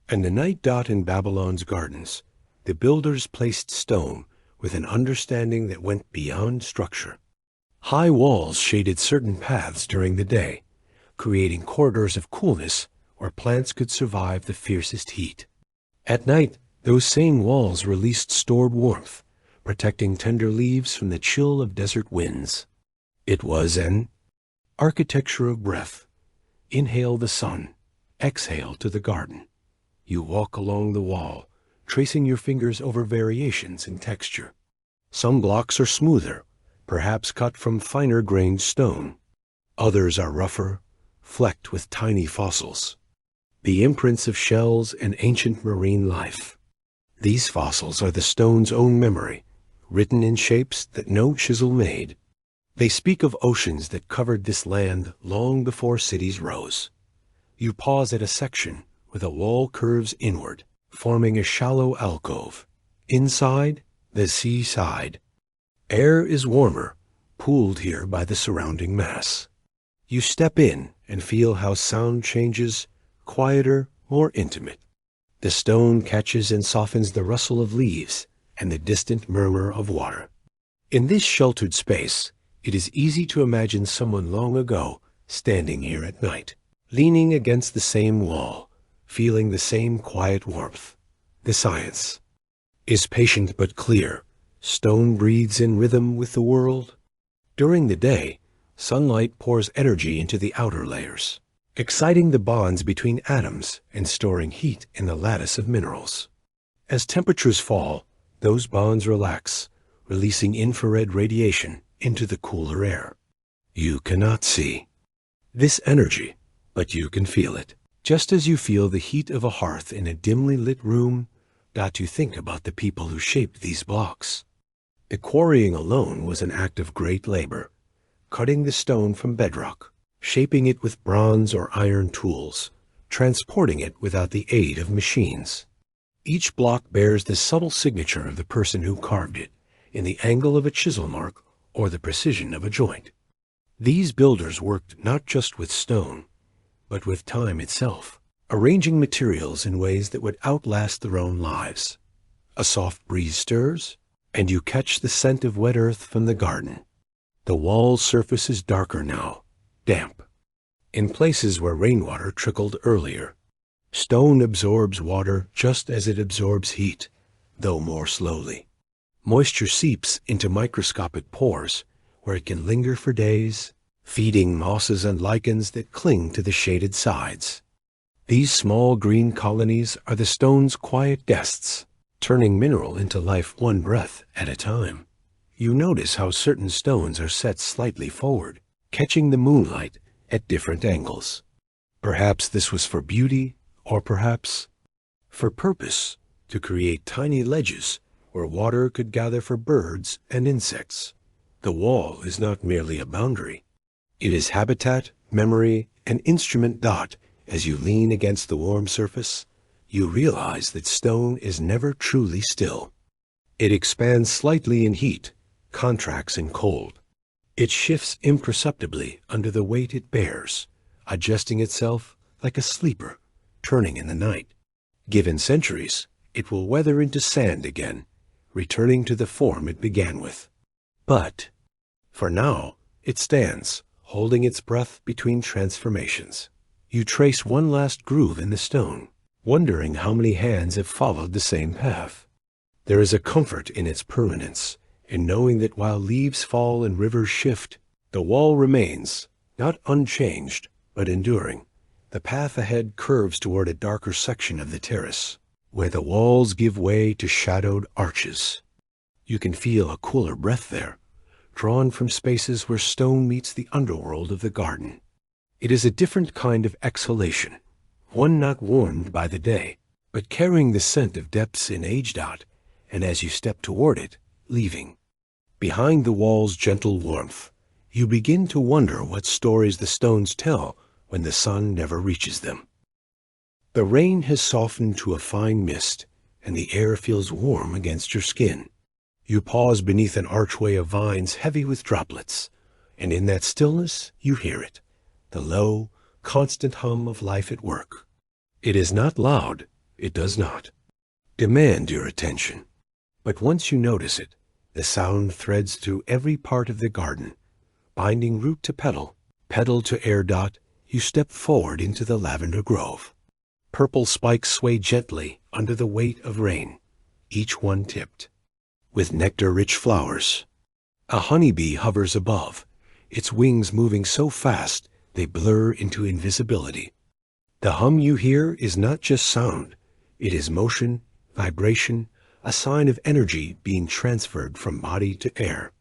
And the night dot in Babylon's gardens, the builders placed stone with an understanding that went beyond structure. High walls shaded certain paths during the day, creating corridors of coolness where plants could survive the fiercest heat. At night, those same walls released stored warmth, protecting tender leaves from the chill of desert winds. It was an architecture of breath. Inhale the sun, exhale to the garden. You walk along the wall, tracing your fingers over variations in texture. Some blocks are smoother, perhaps cut from finer-grained stone. Others are rougher, flecked with tiny fossils, the imprints of shells and ancient marine life. These fossils are the stone's own memory, written in shapes that no chisel made. They speak of oceans that covered this land long before cities rose. You pause at a section where the wall curves inward, forming a shallow alcove. Inside, the seaside. Air is warmer, pooled here by the surrounding mass. You step in and feel how sound changes, quieter, more intimate. The stone catches and softens the rustle of leaves and the distant murmur of water. In this sheltered space, it is easy to imagine someone long ago standing here at night, leaning against the same wall, feeling the same quiet warmth. The science is patient but clear. Stone breathes in rhythm with the world. During the day, sunlight pours energy into the outer layers, exciting the bonds between atoms and storing heat in the lattice of minerals. As temperatures fall, those bonds relax, releasing infrared radiation into the cooler air. You cannot see this energy, but you can feel it. Just as you feel the heat of a hearth in a dimly lit room, you think about the people who shaped these blocks. The quarrying alone was an act of great labor, cutting the stone from bedrock, shaping it with bronze or iron tools, transporting it without the aid of machines. Each block bears the subtle signature of the person who carved it, in the angle of a chisel mark or the precision of a joint. These builders worked not just with stone, but with time itself, arranging materials in ways that would outlast their own lives. A soft breeze stirs, and you catch the scent of wet earth from the garden. The wall surface is darker now, damp. In places where rainwater trickled earlier, stone absorbs water just as it absorbs heat, though more slowly. Moisture seeps into microscopic pores, where it can linger for days, feeding mosses and lichens that cling to the shaded sides. These small green colonies are the stone's quiet guests, turning mineral into life one breath at a time. You notice how certain stones are set slightly forward, catching the moonlight at different angles. Perhaps this was for beauty, or perhaps for purpose, to create tiny ledges where water could gather for birds and insects. The wall is not merely a boundary. It is habitat, memory, and instrument. As you lean against the warm surface, you realize that stone is never truly still. It expands slightly in heat, contracts in cold. It shifts imperceptibly under the weight it bears, adjusting itself like a sleeper, turning in the night. Given centuries, it will weather into sand again, returning to the form it began with. But, for now, it stands, holding its breath between transformations. You trace one last groove in the stone, wondering how many hands have followed the same path. There is a comfort in its permanence, in knowing that while leaves fall and rivers shift, the wall remains, not unchanged, but enduring. The path ahead curves toward a darker section of the terrace, where the walls give way to shadowed arches. You can feel a cooler breath there, drawn from spaces where stone meets the underworld of the garden. It is a different kind of exhalation, one not warmed by the day, but carrying the scent of depths aged out, and as you step toward it, leaving. Behind the wall's gentle warmth, you begin to wonder what stories the stones tell when the sun never reaches them. The rain has softened to a fine mist, and the air feels warm against your skin. You pause beneath an archway of vines heavy with droplets, and in that stillness you hear it, the low, constant hum of life at work. It is not loud, it does not demand your attention, but once you notice it, the sound threads through every part of the garden, binding root to petal, petal to air dot. You step forward into the lavender grove. Purple spikes sway gently under the weight of rain, each one tipped with nectar-rich flowers. A honeybee hovers above, its wings moving so fast they blur into invisibility. The hum you hear is not just sound, it is motion, vibration, a sign of energy being transferred from body to air.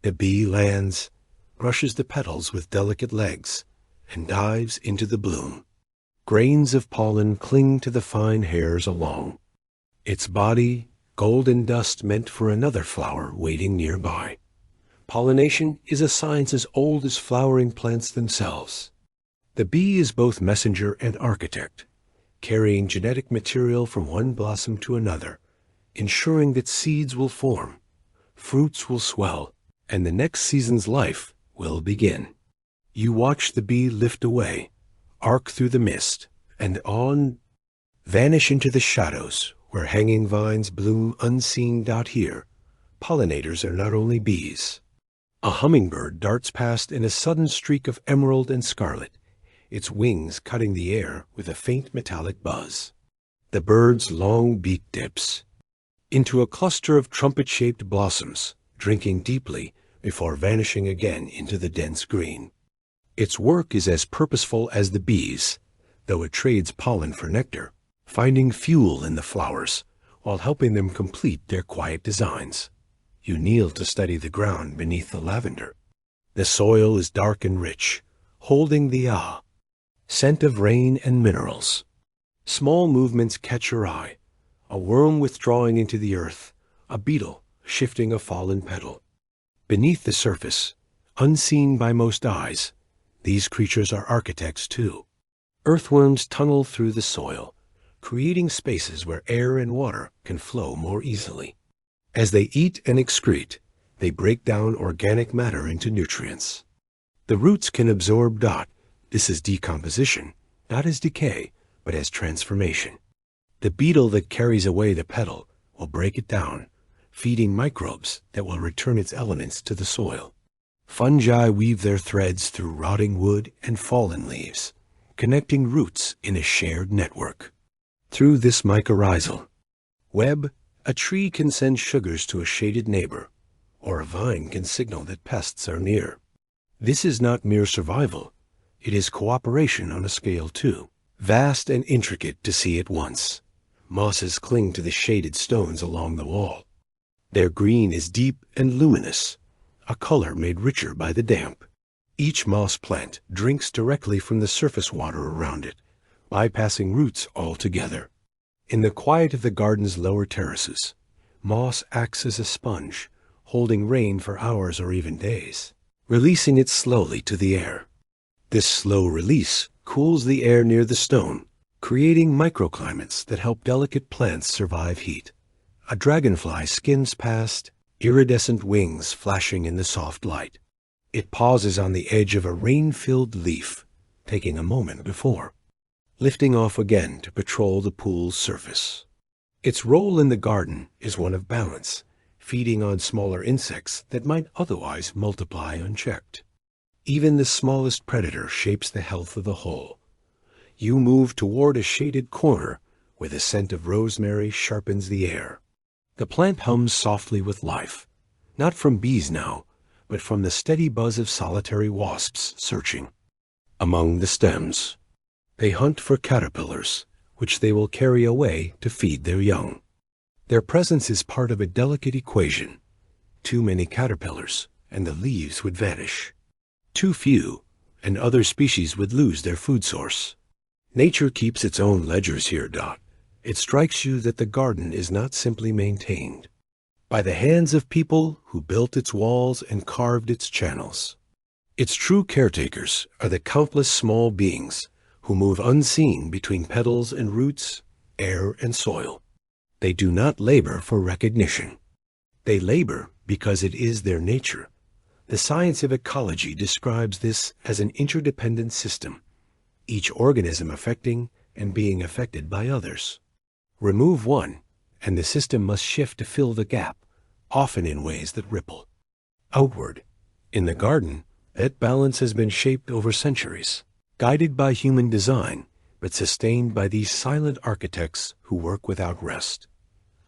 The bee lands, brushes the petals with delicate legs, and dives into the bloom. Grains of pollen cling to the fine hairs along. Its body, golden dust meant for another flower waiting nearby. Pollination is a science as old as flowering plants themselves. The bee is both messenger and architect, carrying genetic material from one blossom to another, ensuring that seeds will form, fruits will swell, and the next season's life will begin. You watch the bee lift away, arc through the mist, and on, vanish into the shadows where hanging vines bloom unseen. Out here, pollinators are not only bees. A hummingbird darts past in a sudden streak of emerald and scarlet, its wings cutting the air with a faint metallic buzz. The bird's long beak dips into a cluster of trumpet-shaped blossoms, drinking deeply before vanishing again into the dense green. Its work is as purposeful as the bees, though it trades pollen for nectar, finding fuel in the flowers while helping them complete their quiet designs. You kneel to study the ground beneath the lavender. The soil is dark and rich, holding the scent of rain and minerals. Small movements catch your eye, a worm withdrawing into the earth, a beetle shifting a fallen petal. Beneath the surface, unseen by most eyes, these creatures are architects too. Earthworms tunnel through the soil, creating spaces where air and water can flow more easily. As they eat and excrete, they break down organic matter into nutrients. The roots can absorb dot. This is decomposition, not as decay, but as transformation. The beetle that carries away the petal will break it down, feeding microbes that will return its elements to the soil. Fungi weave their threads through rotting wood and fallen leaves, connecting roots in a shared network. Through this mycorrhizal web, a tree can send sugars to a shaded neighbor, or a vine can signal that pests are near. This is not mere survival, it is cooperation on a scale too, vast and intricate to see at once. Mosses cling to the shaded stones along the wall. Their green is deep and luminous, a color made richer by the damp. Each moss plant drinks directly from the surface water around it, bypassing roots altogether. In the quiet of the garden's lower terraces, moss acts as a sponge, holding rain for hours or even days, releasing it slowly to the air. This slow release cools the air near the stone, creating microclimates that help delicate plants survive heat. A dragonfly skims past, iridescent wings flashing in the soft light. It pauses on the edge of a rain-filled leaf, taking a moment before, lifting off again to patrol the pool's surface. Its role in the garden is one of balance, feeding on smaller insects that might otherwise multiply unchecked. Even the smallest predator shapes the health of the whole. You move toward a shaded corner where the scent of rosemary sharpens the air. The plant hums softly with life, not from bees now, but from the steady buzz of solitary wasps searching. Among the stems, they hunt for caterpillars, which they will carry away to feed their young. Their presence is part of a delicate equation. Too many caterpillars, and the leaves would vanish. Too few, and other species would lose their food source. Nature keeps its own ledgers here, Dot. It strikes you that the garden is not simply maintained by the hands of people who built its walls and carved its channels. Its true caretakers are the countless small beings who move unseen between petals and roots, air and soil. They do not labor for recognition. They labor because it is their nature. The science of ecology describes this as an interdependent system, each organism affecting and being affected by others. Remove one, and the system must shift to fill the gap, often in ways that ripple outward. In the garden, that balance has been shaped over centuries, guided by human design, but sustained by these silent architects who work without rest.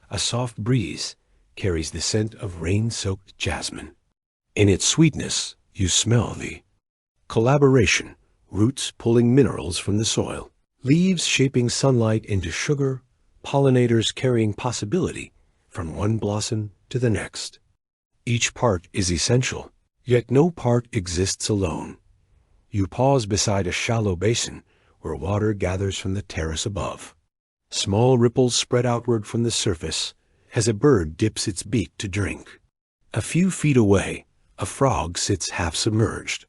A soft breeze carries the scent of rain-soaked jasmine. In its sweetness, you smell the collaboration, roots pulling minerals from the soil, leaves shaping sunlight into sugar, pollinators carrying possibility from one blossom to the next. Each part is essential, yet no part exists alone. You pause beside a shallow basin where water gathers from the terrace above. Small ripples spread outward from the surface as a bird dips its beak to drink. A few feet away, a frog sits half submerged,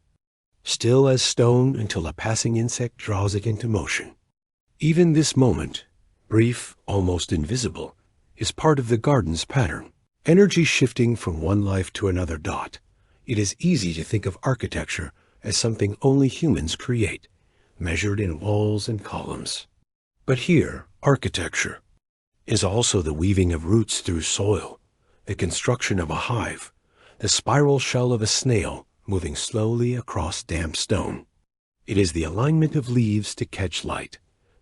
still as stone until a passing insect draws it into motion. Even this moment, brief, almost invisible, is part of the garden's pattern. Energy shifting from one life to another. Dot. It is easy to think of architecture as something only humans create, measured in walls and columns. But here, architecture is also the weaving of roots through soil, the construction of a hive, the spiral shell of a snail moving slowly across damp stone. It is the alignment of leaves to catch light,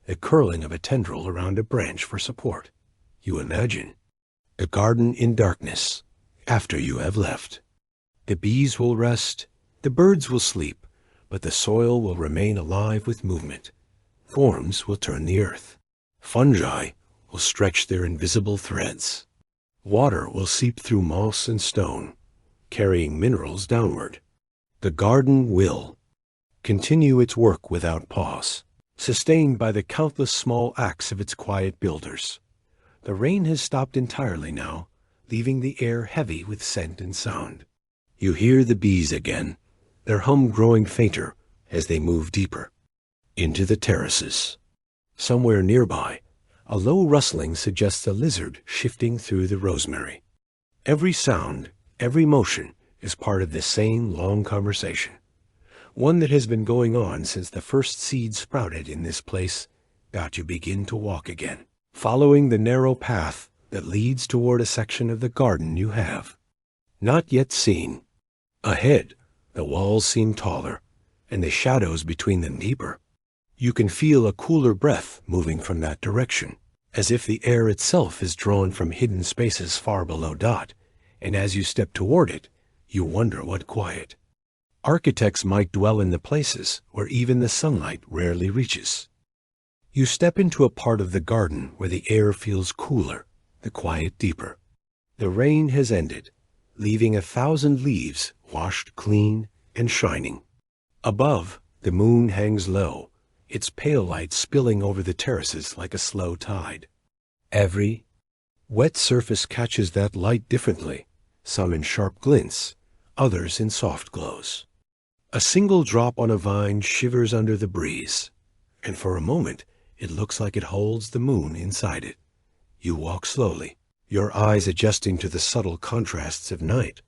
the curling of a tendril around a branch for support. You imagine the garden in darkness after you have left. The bees will rest, the birds will sleep, but the soil will remain alive with movement. Forms will turn the earth. Fungi will stretch their invisible threads. Water will seep through moss and stone, carrying minerals downward. The garden will continue its work without pause, sustained by the countless small acts of its quiet builders. The rain has stopped entirely now, leaving the air heavy with scent and sound. You hear the bees again, their hum growing fainter as they move deeper into the terraces. Somewhere nearby, a low rustling suggests a lizard shifting through the rosemary. Every sound, every motion is part of this same long conversation, one that has been going on since the first seed sprouted in this place. You begin to walk again, following the narrow path that leads toward a section of the garden you have not yet seen. Ahead, the walls seem taller, and the shadows between them deeper. You can feel a cooler breath moving from that direction, as if the air itself is drawn from hidden spaces far below. And as you step toward it, you wonder what quiet architects might dwell in the places where even the sunlight rarely reaches. You step into a part of the garden where the air feels cooler, the quiet deeper. The rain has ended, leaving 1,000 leaves washed clean and shining. Above, the moon hangs low, its pale light spilling over the terraces like a slow tide. Every wet surface catches that light differently, some in sharp glints, others in soft glows. A single drop on a vine shivers under the breeze, and for a moment it looks like it holds the moon inside it. You walk slowly, your eyes adjusting to the subtle contrasts of night.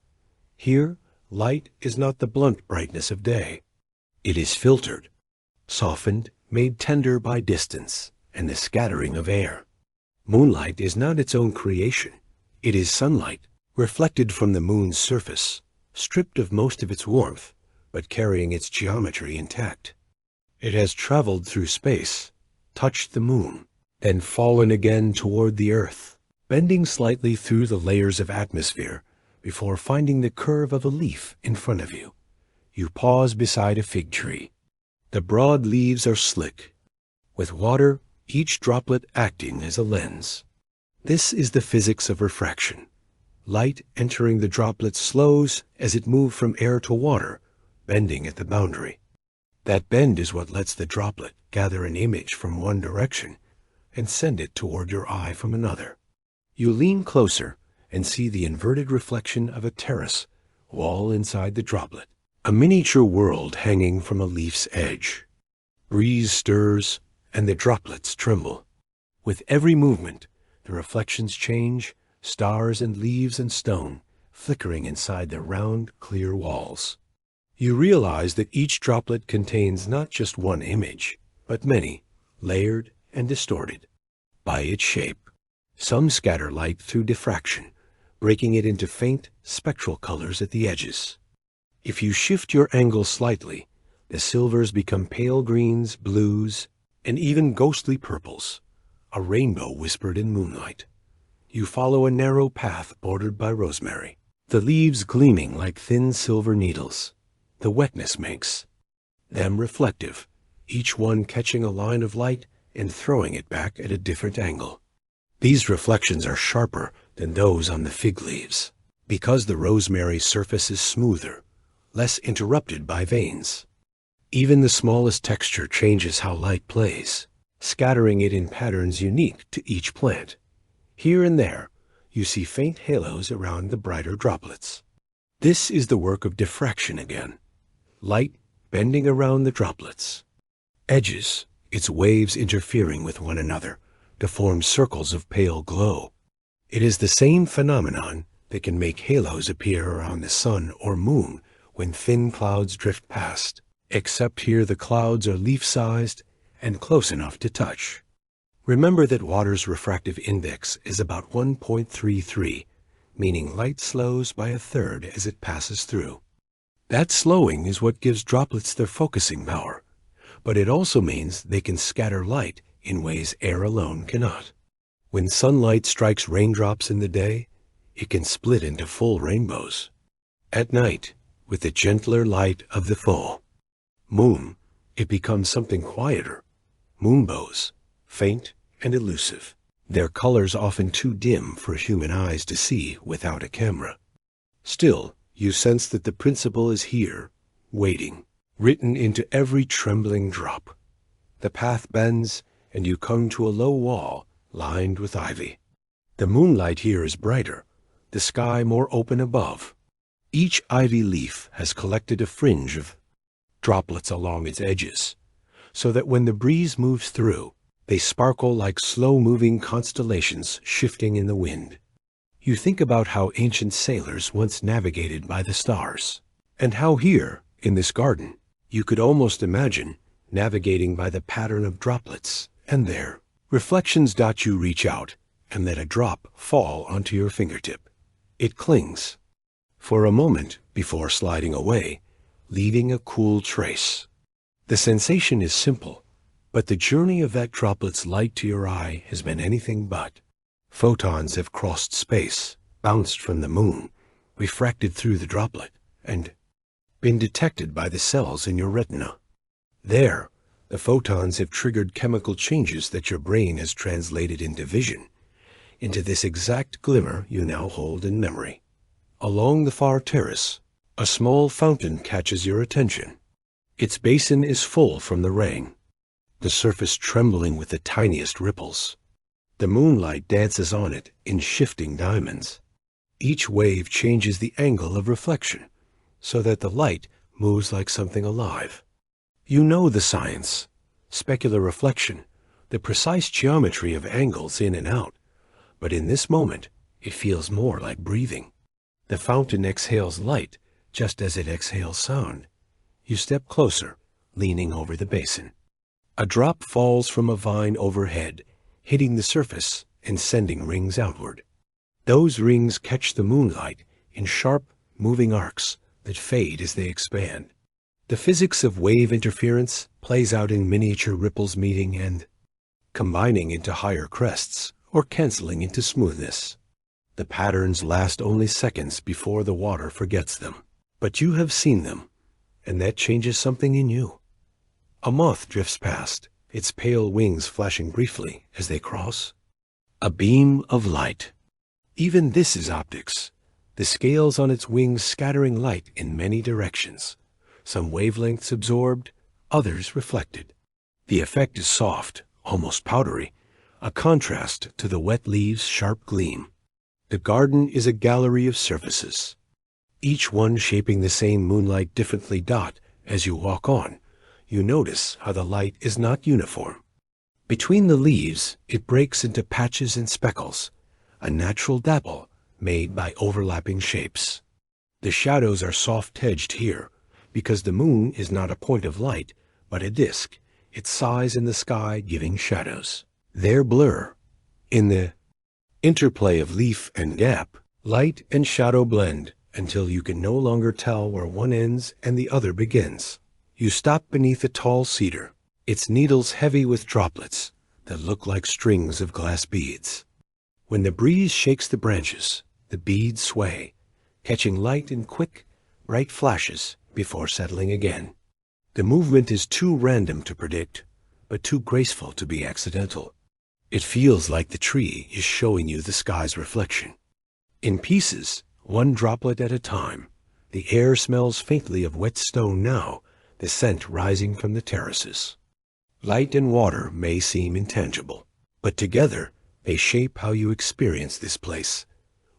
Here, light is not the blunt brightness of day. It is filtered, softened, made tender by distance and the scattering of air. Moonlight is not its own creation. It is sunlight, reflected from the moon's surface, stripped of most of its warmth, but carrying its geometry intact. It has traveled through space, touched the moon, then fallen again toward the earth, bending slightly through the layers of atmosphere before finding the curve of a leaf in front of you. You pause beside a fig tree. The broad leaves are slick, with water, each droplet acting as a lens. This is the physics of refraction. Light entering the droplet slows as it moves from air to water, bending at the boundary. That bend is what lets the droplet gather an image from one direction and send it toward your eye from another. You lean closer and see the inverted reflection of a terrace wall inside the droplet, a miniature world hanging from a leaf's edge. Breeze stirs, and the droplets tremble. With every movement, the reflections change, stars and leaves and stone flickering inside the round, clear walls. You realize that each droplet contains not just one image, but many, layered and distorted by its shape. Some scatter light through diffraction, breaking it into faint, spectral colors at the edges. If you shift your angle slightly, the silvers become pale greens, blues, and even ghostly purples, a rainbow whispered in moonlight. You follow a narrow path bordered by rosemary, the leaves gleaming like thin silver needles. The wetness makes them reflective, each one catching a line of light and throwing it back at a different angle. These reflections are sharper than those on the fig leaves, because the rosemary's surface is smoother, less interrupted by veins. Even the smallest texture changes how light plays, scattering it in patterns unique to each plant. Here and there, you see faint halos around the brighter droplets. This is the work of diffraction again. Light bending around the droplets. Edges, its waves interfering with one another to form circles of pale glow. It is the same phenomenon that can make halos appear around the sun or moon when thin clouds drift past, except here the clouds are leaf-sized and close enough to touch. Remember that water's refractive index is about 1.33, meaning light slows by a third as it passes through. That slowing is what gives droplets their focusing power, but it also means they can scatter light in ways air alone cannot. When sunlight strikes raindrops in the day, it can split into full rainbows. At night, with the gentler light of the full moon, it becomes something quieter. Moonbows, faint and elusive, their colors often too dim for human eyes to see without a camera. Still, you sense that the principle is here, waiting, written into every trembling drop. The path bends, and you come to a low wall lined with ivy. The moonlight here is brighter, the sky more open above. Each ivy leaf has collected a fringe of droplets along its edges, so that when the breeze moves through, they sparkle like slow-moving constellations shifting in the wind. You think about how ancient sailors once navigated by the stars, and how here, in this garden, you could almost imagine navigating by the pattern of droplets, and there, reflections. You reach out and let a drop fall onto your fingertip. It clings for a moment before sliding away, leaving a cool trace. The sensation is simple, but the journey of that droplet's light to your eye has been anything but. Photons have crossed space, bounced from the moon, refracted through the droplet, and been detected by the cells in your retina. There, the photons have triggered chemical changes that your brain has translated into vision, into this exact glimmer you now hold in memory. Along the far terrace, a small fountain catches your attention. Its basin is full from the rain, the surface trembling with the tiniest ripples. The moonlight dances on it in shifting diamonds. Each wave changes the angle of reflection, so that the light moves like something alive. You know the science, specular reflection, the precise geometry of angles in and out, but in this moment it feels more like breathing. The fountain exhales light just as it exhales sound. You step closer, leaning over the basin. A drop falls from a vine overhead, hitting the surface and sending rings outward. Those rings catch the moonlight in sharp, moving arcs that fade as they expand. The physics of wave interference plays out in miniature ripples meeting and combining into higher crests or canceling into smoothness. The patterns last only seconds before the water forgets them. But you have seen them, and that changes something in you. A moth drifts past, its pale wings flashing briefly as they cross. A beam of light. Even this is optics, the scales on its wings scattering light in many directions, some wavelengths absorbed, others reflected. The effect is soft, almost powdery, a contrast to the wet leaves' sharp gleam. The garden is a gallery of surfaces, each one shaping the same moonlight differently. As you walk on, you notice how the light is not uniform. Between the leaves, it breaks into patches and speckles, a natural dapple made by overlapping shapes. The shadows are soft-edged here, because the moon is not a point of light, but a disk, its size in the sky giving shadows. Their blur. In the interplay of leaf and gap, light and shadow blend until you can no longer tell where one ends and the other begins. You stop beneath a tall cedar, its needles heavy with droplets that look like strings of glass beads. When the breeze shakes the branches, the beads sway, catching light in quick, bright flashes before settling again. The movement is too random to predict, but too graceful to be accidental. It feels like the tree is showing you the sky's reflection. In pieces, one droplet at a time, the air smells faintly of wet stone now, the scent rising from the terraces. Light and water may seem intangible, but together they shape how you experience this place,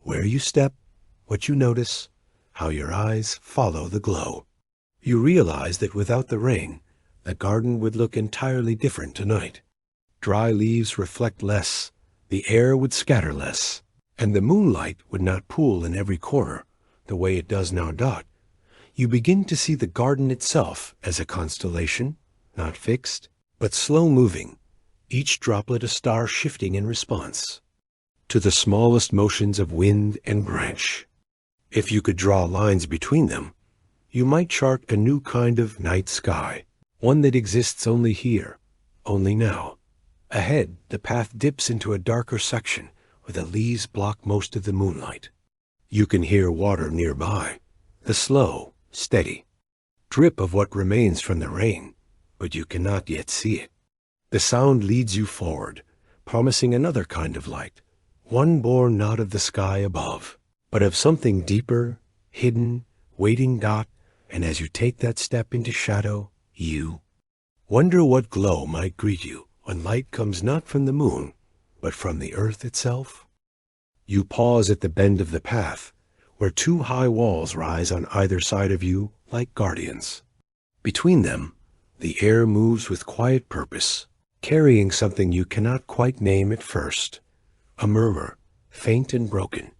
where you step, what you notice, how your eyes follow the glow. You realize that without the rain, the garden would look entirely different tonight. Dry leaves reflect less, the air would scatter less, and the moonlight would not pool in every corner the way it does now. You begin to see the garden itself as a constellation, not fixed, but slow-moving, each droplet a star shifting in response to the smallest motions of wind and branch. If you could draw lines between them, you might chart a new kind of night sky, one that exists only here, only now. Ahead, the path dips into a darker section where the leaves block most of the moonlight. You can hear water nearby, the slow, steady drip of what remains from the rain, but you cannot yet see it. The sound leads you forward, promising another kind of light, one born not of the sky above, but of something deeper, hidden, waiting. And as you take that step into shadow, you wonder what glow might greet you when light comes not from the moon, but from the earth itself. You pause at the bend of the path, where two high walls rise on either side of you like guardians. Between them, the air moves with quiet purpose, carrying something you cannot quite name at first, a murmur, faint and broken,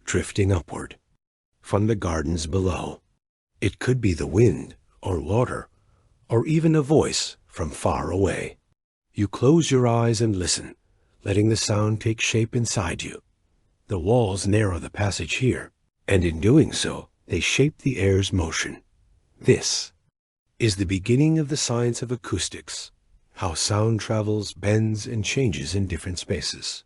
drifting upward from the gardens below. It could be the wind, or water, or even a voice from far away. You close your eyes and listen, letting the sound take shape inside you. The walls narrow the passage here, and in doing so, they shape the air's motion. This is the beginning of the science of acoustics, how sound travels, bends, and changes in different spaces.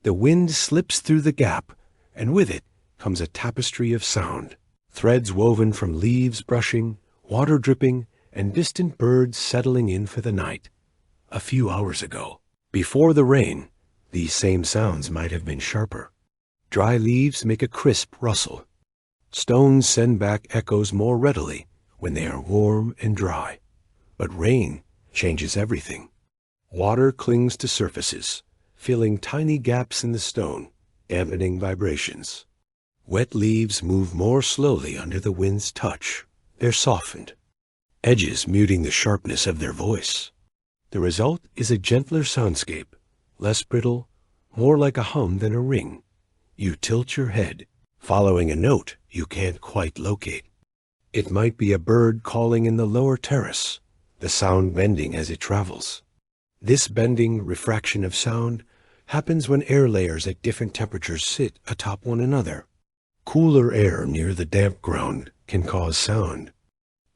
The wind slips through the gap, and with it comes a tapestry of sound, threads woven from leaves brushing, water dripping, and distant birds settling in for the night. A few hours ago, before the rain, these same sounds might have been sharper. Dry leaves make a crisp rustle. Stones send back echoes more readily when they are warm and dry. But rain changes everything. Water clings to surfaces, filling tiny gaps in the stone, dampening vibrations. Wet leaves move more slowly under the wind's touch. They're softened, edges muting the sharpness of their voice. The result is a gentler soundscape, less brittle, more like a hum than a ring. You tilt your head, following a note you can't quite locate. It might be a bird calling in the lower terrace, the sound bending as it travels. This bending, refraction of sound happens when air layers at different temperatures sit atop one another. Cooler air near the damp ground can cause sound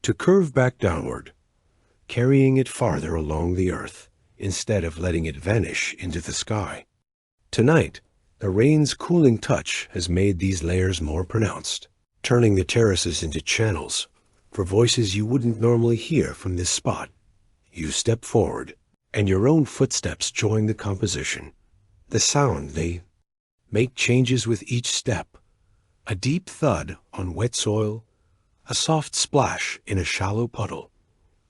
to curve back downward, carrying it farther along the earth instead of letting it vanish into the sky. Tonight, the rain's cooling touch has made these layers more pronounced, turning the terraces into channels for voices you wouldn't normally hear from this spot. You step forward, and your own footsteps join the composition. The sound they make changes with each step. A deep thud on wet soil, a soft splash in a shallow puddle,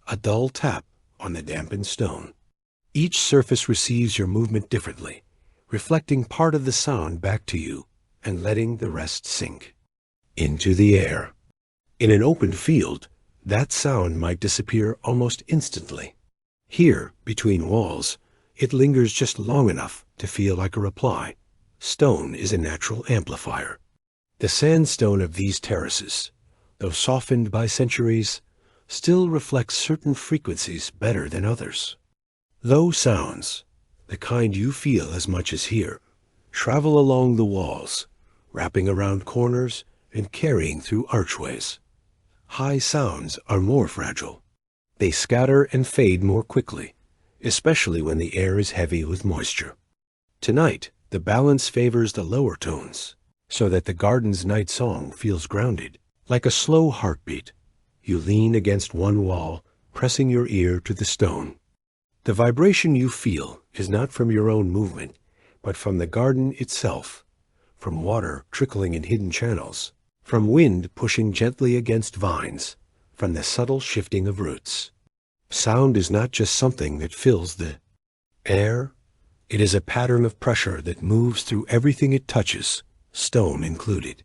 a dull tap on the dampened stone. Each surface receives your movement differently, reflecting part of the sound back to you and letting the rest sink into the air. In an open field, that sound might disappear almost instantly. Here, between walls, it lingers just long enough to feel like a reply. Stone is a natural amplifier. The sandstone of these terraces, though softened by centuries, still reflects certain frequencies better than others. Low sounds, the kind you feel as much as hear, travel along the walls, wrapping around corners and carrying through archways. High sounds are more fragile. They scatter and fade more quickly, especially when the air is heavy with moisture. Tonight, the balance favors the lower tones, so that the garden's night song feels grounded. Like a slow heartbeat, you lean against one wall, pressing your ear to the stone. The vibration you feel is not from your own movement, but from the garden itself, from water trickling in hidden channels, from wind pushing gently against vines, from the subtle shifting of roots. Sound is not just something that fills the air. It is a pattern of pressure that moves through everything it touches, stone included.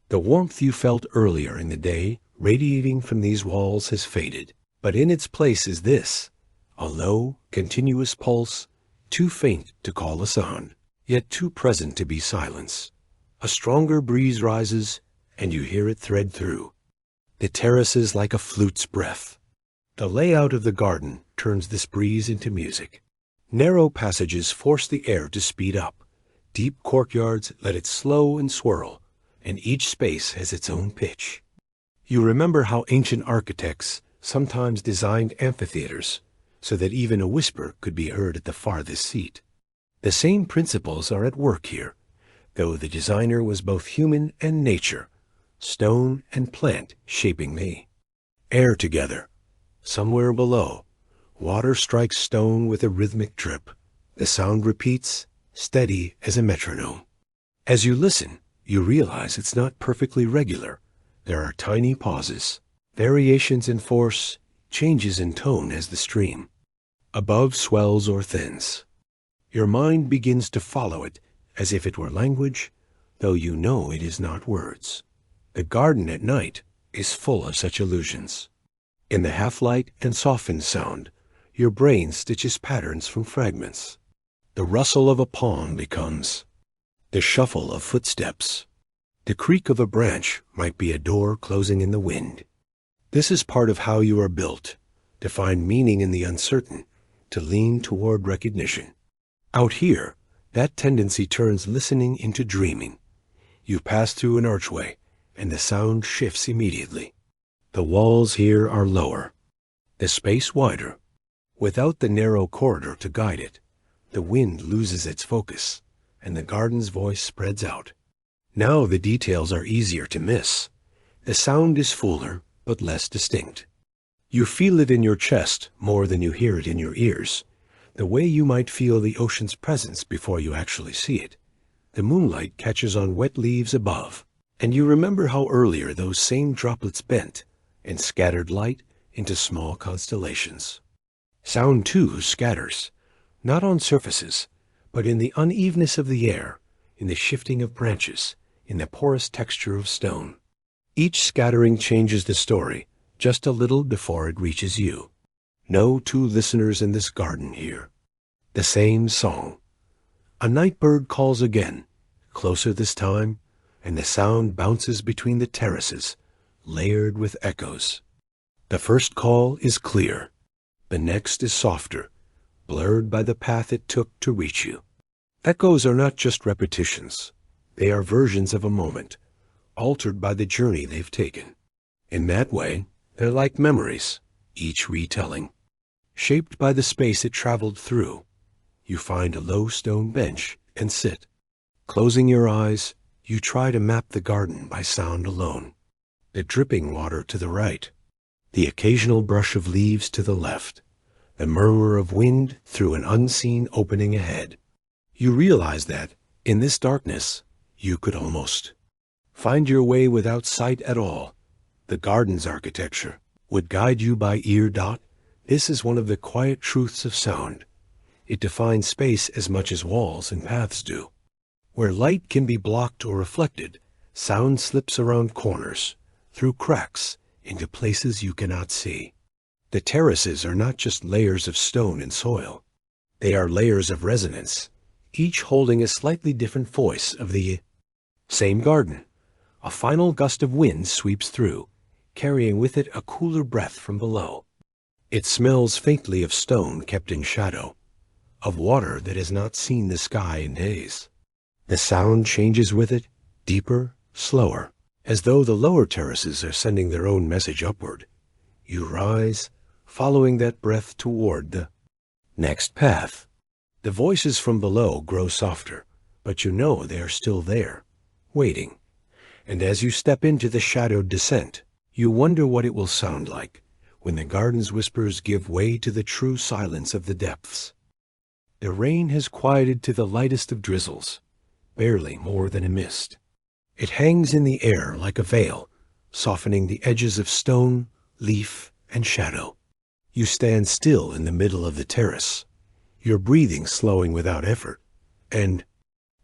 The warmth you felt earlier in the day radiating from these walls has faded, but in its place is this, a low, continuous pulse, too faint to call a sound, yet too present to be silence. A stronger breeze rises, and you hear it thread through. The terrace is like a flute's breath. The layout of the garden turns this breeze into music. Narrow passages force the air to speed up. Deep courtyards let it slow and swirl, and each space has its own pitch. You remember how ancient architects sometimes designed amphitheaters so that even a whisper could be heard at the farthest seat. The same principles are at work here, though the designer was both human and nature, stone and plant shaping the air together. Somewhere below, water strikes stone with a rhythmic drip. The sound repeats, steady as a metronome. As you listen, you realize it's not perfectly regular. There are tiny pauses, variations in force, changes in tone as the stream above swells or thins. Your mind begins to follow it as if it were language, though you know it is not words. The garden at night is full of such illusions. In the half-light and softened sound, your brain stitches patterns from fragments. The rustle of a palm becomes the shuffle of footsteps. The creak of a branch might be a door closing in the wind. This is part of how you are built, to find meaning in the uncertain, to lean toward recognition. Out here, that tendency turns listening into dreaming. You pass through an archway, and the sound shifts immediately. The walls here are lower, the space wider. Without the narrow corridor to guide it, the wind loses its focus, and the garden's voice spreads out. Now the details are easier to miss. The sound is fuller, but less distinct. You feel it in your chest more than you hear it in your ears, the way you might feel the ocean's presence before you actually see it. The moonlight catches on wet leaves above, and you remember how earlier those same droplets bent and scattered light into small constellations. Sound, too, scatters, not on surfaces, but in the unevenness of the air, in the shifting of branches, in the porous texture of stone. Each scattering changes the story just a little before it reaches you. No two listeners in this garden here. The same song. A night bird calls again, closer this time, and the sound bounces between the terraces, layered with echoes. The first call is clear. The next is softer, blurred by the path it took to reach you. Echoes are not just repetitions. They are versions of a moment, altered by the journey they've taken. In that way, they're like memories, each retelling. Shaped by the space it traveled through, you find a low stone bench and sit. Closing your eyes, you try to map the garden by sound alone. The dripping water to the right, the occasional brush of leaves to the left, the murmur of wind through an unseen opening ahead. You realize that, in this darkness, you could almost find your way without sight at all. The garden's architecture would guide you by ear. This is one of the quiet truths of sound. It defines space as much as walls and paths do. Where light can be blocked or reflected, sound slips around corners, through cracks, into places you cannot see. The terraces are not just layers of stone and soil. They are layers of resonance, each holding a slightly different voice of the same garden. A final gust of wind sweeps through, carrying with it a cooler breath from below. It smells faintly of stone kept in shadow, of water that has not seen the sky in days. The sound changes with it, deeper, slower, as though the lower terraces are sending their own message upward. You rise, following that breath toward the next path. The voices from below grow softer, but you know they are still there, waiting. And as you step into the shadowed descent, you wonder what it will sound like when the garden's whispers give way to the true silence of the depths. The rain has quieted to the lightest of drizzles, barely more than a mist. It hangs in the air like a veil, softening the edges of stone, leaf, and shadow. You stand still in the middle of the terrace, your breathing slowing without effort, and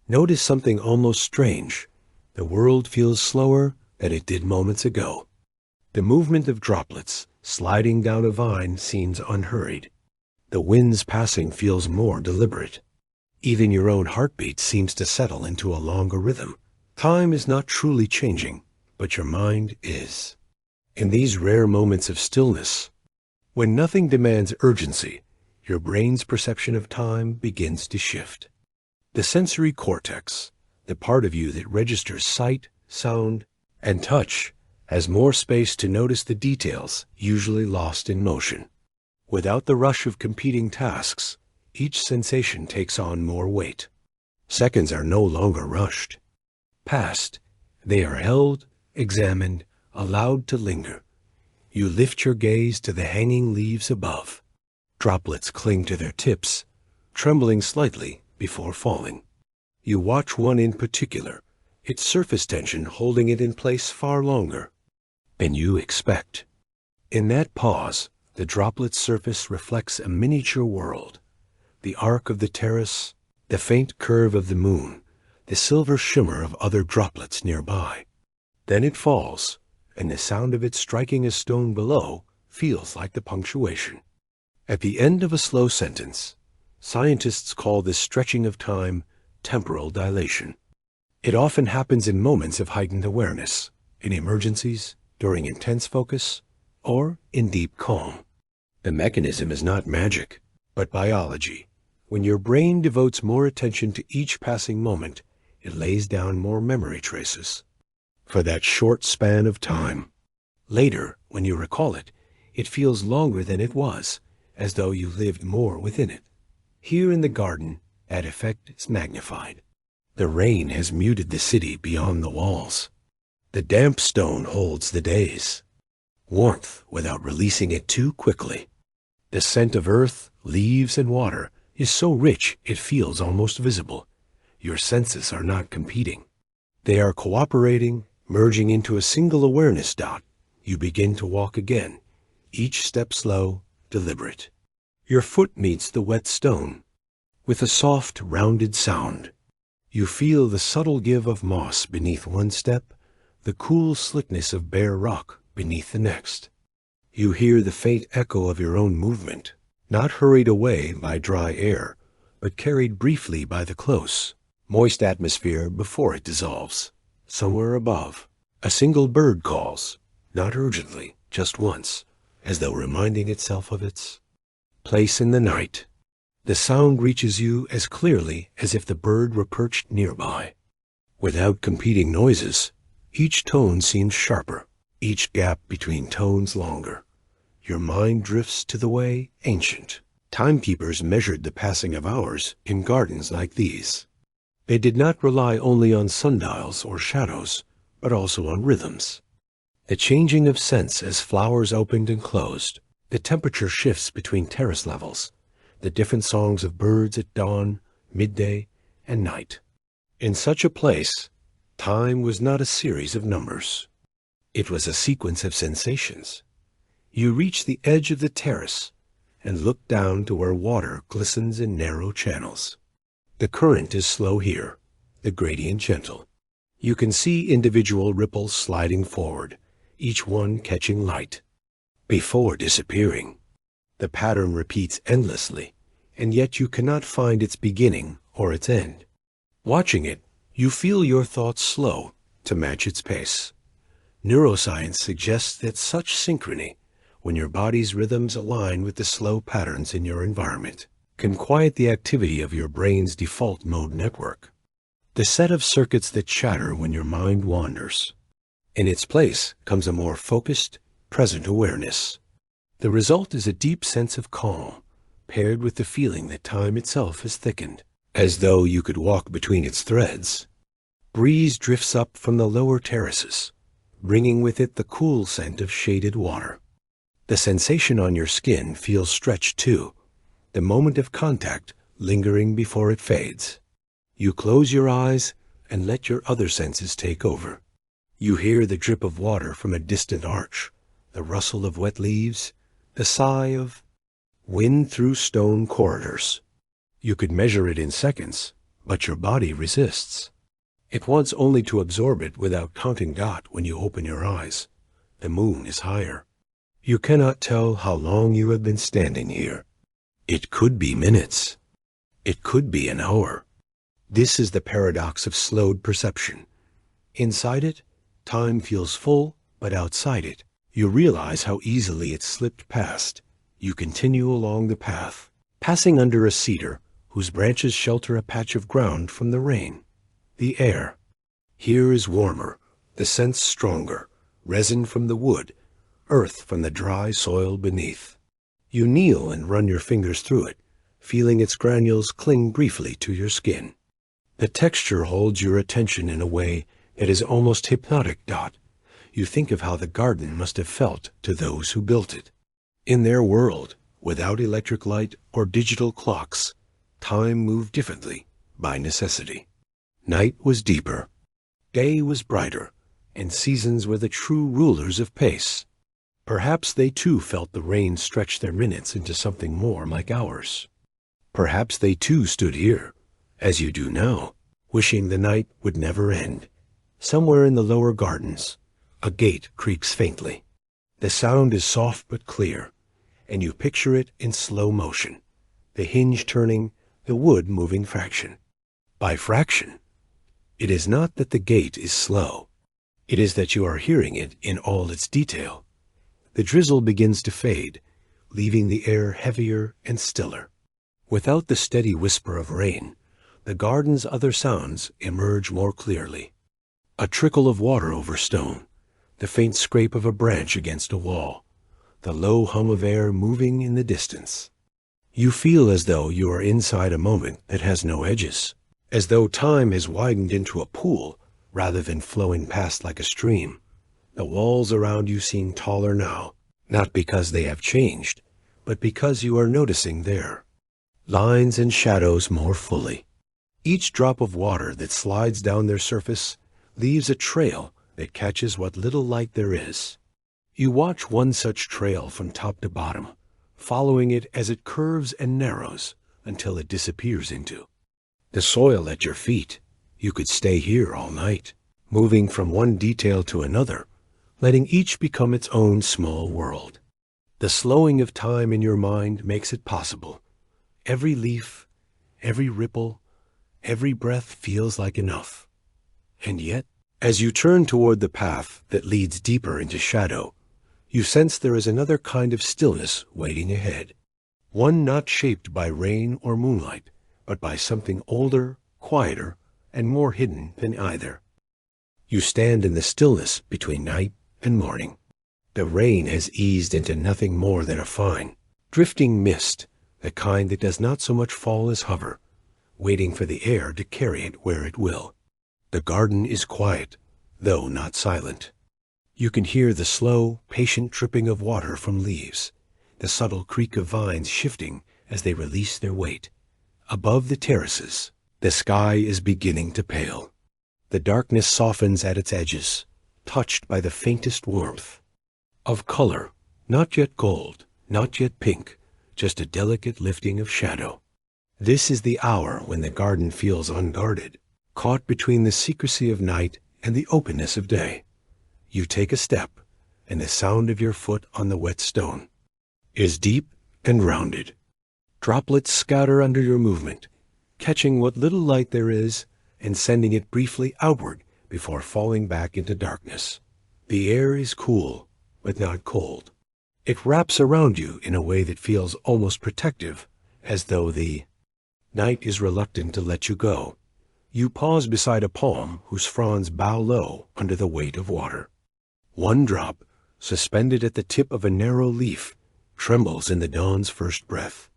notice something almost strange. The world feels slower than it did moments ago. The movement of droplets sliding down a vine seems unhurried. The wind's passing feels more deliberate. Even your own heartbeat seems to settle into a longer rhythm. Time is not truly changing, but your mind is. In these rare moments of stillness, when nothing demands urgency, your brain's perception of time begins to shift. The sensory cortex, the part of you that registers sight, sound, and touch, has more space to notice the details usually lost in motion. Without the rush of competing tasks, each sensation takes on more weight. Seconds are no longer rushed. Past, they are held, examined, allowed to linger. You lift your gaze to the hanging leaves above. Droplets cling to their tips, trembling slightly before falling. You watch one in particular, its surface tension holding it in place far longer than you expect. In that pause, the droplet's surface reflects a miniature world. The arc of the terrace, the faint curve of the moon, the silver shimmer of other droplets nearby. Then it falls, and the sound of it striking a stone below feels like the punctuation. At the end of a slow sentence, scientists call this stretching of time temporal dilation. It often happens in moments of heightened awareness, in emergencies, during intense focus, or in deep calm. The mechanism is not magic, but biology. When your brain devotes more attention to each passing moment, it lays down more memory traces for that short span of time. Later, when you recall it, it feels longer than it was, as though you lived more within it. Here in the garden, that effect is magnified. The rain has muted the city beyond the walls. The damp stone holds the days. Warmth without releasing it too quickly. The scent of earth, leaves, and water is so rich it feels almost visible. Your senses are not competing. They are cooperating, merging into a single awareness. You begin to walk again, each step slow, deliberate. Your foot meets the wet stone with a soft, rounded sound. You feel the subtle give of moss beneath one step, the cool slickness of bare rock beneath the next. You hear the faint echo of your own movement, not hurried away by dry air, but carried briefly by the close, moist atmosphere before it dissolves. Somewhere above, a single bird calls, not urgently, just once, as though reminding itself of its place in the night. The sound reaches you as clearly as if the bird were perched nearby. Without competing noises, each tone seems sharper, each gap between tones longer. your mind drifts to the way ancient timekeepers measured the passing of hours in gardens like these. They did not rely only on sundials or shadows, but also on rhythms. The changing of scents as flowers opened and closed, the temperature shifts between terrace levels, the different songs of birds at dawn, midday, and night. In such a place, time was not a series of numbers. It was a sequence of sensations. You reach the edge of the terrace and look down to where water glistens in narrow channels. The current is slow here, the gradient gentle. You can see individual ripples sliding forward, each one catching light, before disappearing. The pattern repeats endlessly, and yet you cannot find its beginning or its end. Watching it, you feel your thoughts slow to match its pace. Neuroscience suggests that such synchrony, when your body's rhythms align with the slow patterns in your environment, can quiet the activity of your brain's default mode network, the set of circuits that chatter when your mind wanders. In its place comes a more focused, present awareness. The result is a deep sense of calm, paired with the feeling that time itself has thickened, as though you could walk between its threads. Breeze drifts up from the lower terraces, bringing with it the cool scent of shaded water. The sensation on your skin feels stretched too, the moment of contact lingering before it fades. You close your eyes and let your other senses take over. You hear the drip of water from a distant arch, the rustle of wet leaves, the sigh of wind through stone corridors. You could measure it in seconds, but your body resists. It wants only to absorb it without counting dot when you open your eyes. The moon is higher. You cannot tell how long you have been standing here. It could be minutes. It could be an hour. This is the paradox of slowed perception. Inside it, time feels full, but outside it, you realize how easily it slipped past. You continue along the path, passing under a cedar whose branches shelter a patch of ground from the rain. The air here is warmer, the scents stronger, resin from the wood, earth from the dry soil beneath. You kneel and run your fingers through it, feeling its granules cling briefly to your skin. The texture holds your attention in a way that is almost hypnotic. You think of how the garden must have felt to those who built it. In their world, without electric light or digital clocks, time moved differently by necessity. Night was deeper, day was brighter, and seasons were the true rulers of pace. Perhaps they too felt the rain stretch their minutes into something more like hours. Perhaps they too stood here, as you do now, wishing the night would never end. Somewhere in the lower gardens, a gate creaks faintly. The sound is soft but clear, and you picture it in slow motion, the hinge turning, the wood moving fraction by fraction. It is not that the gate is slow. It is that you are hearing it in all its detail. The drizzle begins to fade, leaving the air heavier and stiller. Without the steady whisper of rain, the garden's other sounds emerge more clearly. A trickle of water over stone, the faint scrape of a branch against a wall, the low hum of air moving in the distance. You feel as though you are inside a moment that has no edges, as though time has widened into a pool rather than flowing past like a stream. The walls around you seem taller now, not because they have changed, but because you are noticing their lines and shadows more fully. Each drop of water that slides down their surface leaves a trail that catches what little light there is. You watch one such trail from top to bottom, following it as it curves and narrows until it disappears into the soil at your feet. You could stay here all night, moving from one detail to another, letting each become its own small world. The slowing of time in your mind makes it possible. Every leaf, every ripple, every breath feels like enough. And yet, as you turn toward the path that leads deeper into shadow, you sense there is another kind of stillness waiting ahead. One not shaped by rain or moonlight, but by something older, quieter, and more hidden than either. You stand in the stillness between night and morning. The rain has eased into nothing more than a fine, drifting mist, the kind that does not so much fall as hover, waiting for the air to carry it where it will. The garden is quiet, though not silent. You can hear the slow, patient dripping of water from leaves, the subtle creak of vines shifting as they release their weight. Above the terraces, the sky is beginning to pale. The darkness softens at its edges, touched by the faintest warmth. Of color, not yet gold, not yet pink, just a delicate lifting of shadow. This is the hour when the garden feels unguarded, caught between the secrecy of night and the openness of day. You take a step, and the sound of your foot on the wet stone is deep and rounded. Droplets scatter under your movement, catching what little light there is and sending it briefly outward before falling back into darkness. The air is cool, but not cold. It wraps around you in a way that feels almost protective, as though the night is reluctant to let you go. You pause beside a palm whose fronds bow low under the weight of water. One drop, suspended at the tip of a narrow leaf, trembles in the dawn's first breath.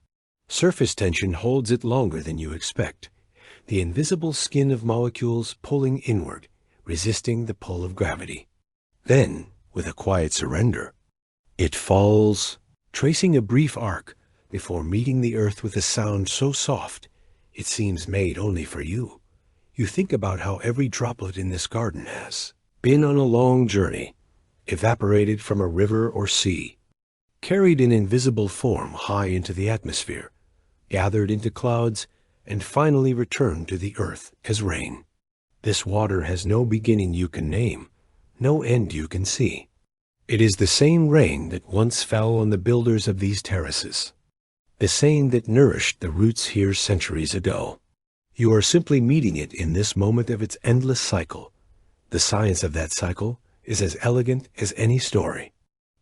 Surface tension holds it longer than you expect, the invisible skin of molecules pulling inward, resisting the pull of gravity. Then, with a quiet surrender, it falls, tracing a brief arc before meeting the earth with a sound so soft it seems made only for you. You think about how every droplet in this garden has been on a long journey, evaporated from a river or sea, carried in invisible form high into the atmosphere, gathered into clouds, and finally returned to the earth as rain. This water has no beginning you can name, no end you can see. It is the same rain that once fell on the builders of these terraces, the same that nourished the roots here centuries ago. You are simply meeting it in this moment of its endless cycle. The science of that cycle is as elegant as any story.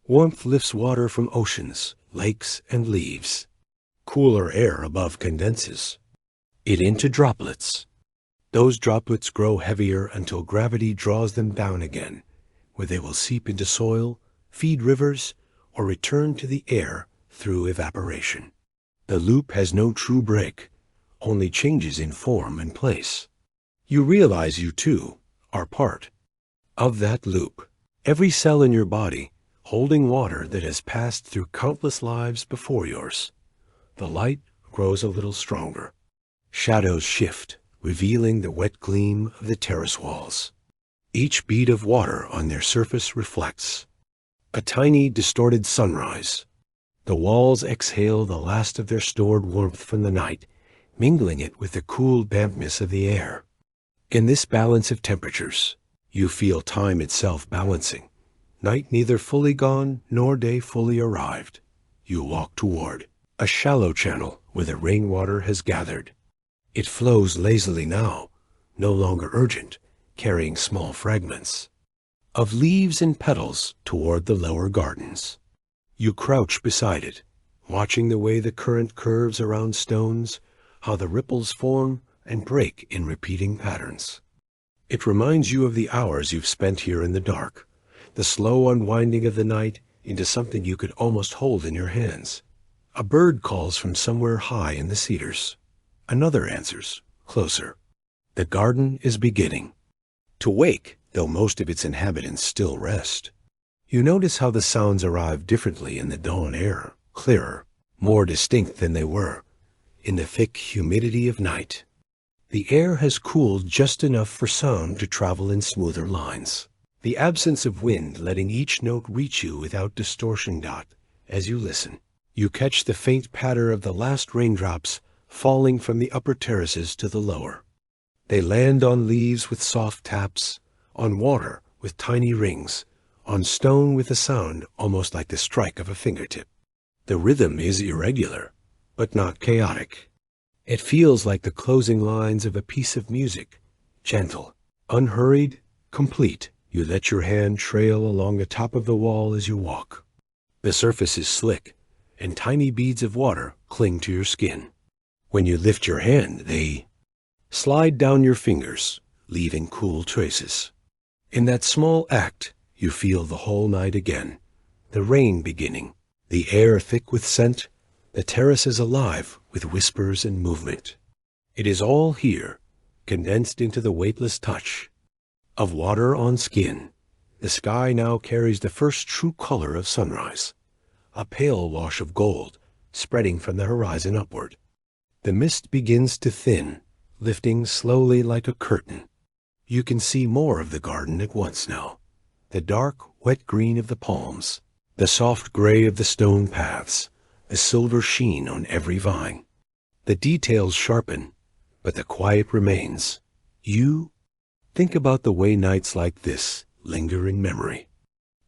Warmth lifts water from oceans, lakes, and leaves. Cooler air above condenses it into droplets. Those droplets grow heavier until gravity draws them down again, where they will seep into soil, feed rivers, or return to the air through evaporation. The loop has no true break, only changes in form and place. You realize you, too, are part of that loop. Every cell in your body holding water that has passed through countless lives before yours. The light grows a little stronger. Shadows shift, revealing the wet gleam of the terrace walls. Each bead of water on their surface reflects a tiny, distorted sunrise. The walls exhale the last of their stored warmth from the night, mingling it with the cool dampness of the air. In this balance of temperatures, you feel time itself balancing. Night neither fully gone nor day fully arrived. You walk toward a shallow channel where the rainwater has gathered. It flows lazily now, no longer urgent, carrying small fragments of leaves and petals toward the lower gardens. You crouch beside it, watching the way the current curves around stones, how the ripples form and break in repeating patterns. It reminds you of the hours you've spent here in the dark, the slow unwinding of the night into something you could almost hold in your hands. A bird calls from somewhere high in the cedars. Another answers, closer. The garden is beginning to wake, though most of its inhabitants still rest. You notice how the sounds arrive differently in the dawn air, clearer, more distinct than they were in the thick humidity of night. The air has cooled just enough for sound to travel in smoother lines, the absence of wind letting each note reach you without distortion. As you listen, you catch the faint patter of the last raindrops falling from the upper terraces to the lower. They land on leaves with soft taps, on water with tiny rings, on stone with a sound almost like the strike of a fingertip. The rhythm is irregular, but not chaotic. It feels like the closing lines of a piece of music, gentle, unhurried, complete. You let your hand trail along the top of the wall as you walk. The surface is slick, and tiny beads of water cling to your skin. When you lift your hand, they slide down your fingers, leaving cool traces. In that small act, you feel the whole night again, the rain beginning, the air thick with scent, the terraces alive with whispers and movement. It is all here, condensed into the weightless touch of water on skin. The sky now carries the first true color of sunrise, a pale wash of gold spreading from the horizon upward. The mist begins to thin, lifting slowly like a curtain. You can see more of the garden at once now. The dark, wet green of the palms, the soft gray of the stone paths, the silver sheen on every vine. The details sharpen, but the quiet remains. You think about the way nights like this linger in memory,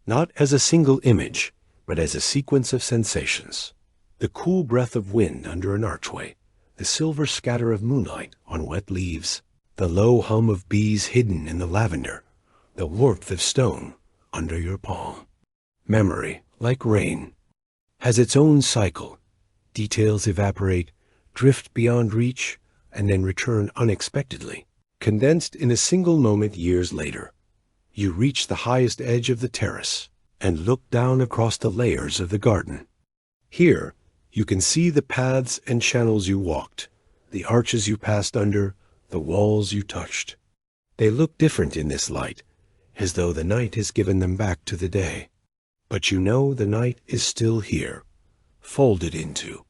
not as a single image, but as a sequence of sensations. The cool breath of wind under an archway, the silver scatter of moonlight on wet leaves, the low hum of bees hidden in the lavender, the warmth of stone under your palm. Memory, like rain, has its own cycle. Details evaporate, drift beyond reach, and then return unexpectedly. Condensed in a single moment years later, you reach the highest edge of the terrace and look down across the layers of the garden. Here, you can see the paths and channels you walked, the arches you passed under, the walls you touched. They look different in this light, as though the night has given them back to the day. But you know the night is still here, folded into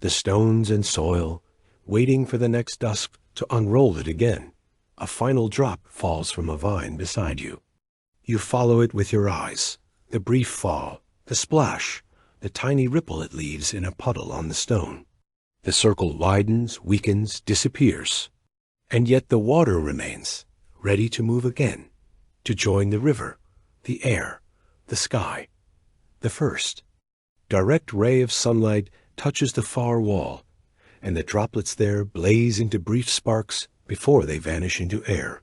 the stones and soil, waiting for the next dusk to unroll it again. A final drop falls from a vine beside you. You follow it with your eyes, the brief fall, the splash, the tiny ripple it leaves in a puddle on the stone. The circle widens, weakens, disappears, and yet the water remains, ready to move again, to join the river, the air, the sky. The first direct ray of sunlight touches the far wall, and the droplets there blaze into brief sparks before they vanish into air.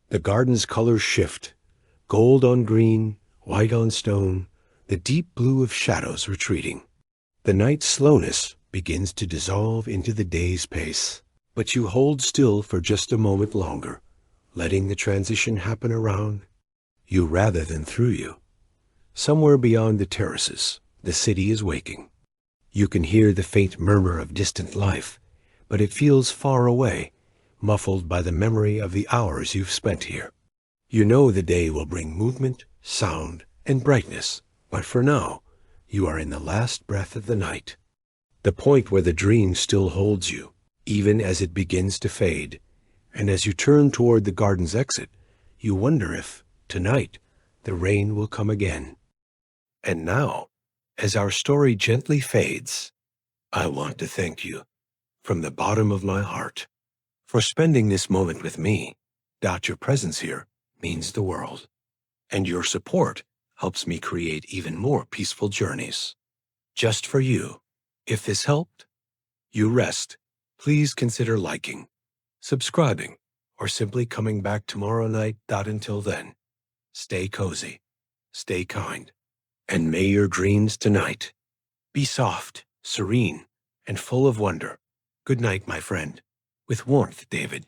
The garden's colors shift, gold on green, white on stone, the deep blue of shadows retreating. The night's slowness begins to dissolve into the day's pace, but you hold still for just a moment longer, letting the transition happen around you rather than through you. Somewhere beyond the terraces, the city is waking. You can hear the faint murmur of distant life, but it feels far away, muffled by the memory of the hours you've spent here. You know the day will bring movement, sound, and brightness, but for now, you are in the last breath of the night, the point where the dream still holds you, even as it begins to fade. And as you turn toward the garden's exit, you wonder if, tonight, the rain will come again. And now, as our story gently fades, I want to thank you, from the bottom of my heart, for spending this moment with me. Your presence here means the world, and your support helps me create even more peaceful journeys. Just for you. If this helped you rest, please consider liking, subscribing, or simply coming back tomorrow night. Until then, stay cozy, stay kind, and may your dreams tonight be soft, serene, and full of wonder. Good night, my friend. With warmth, David.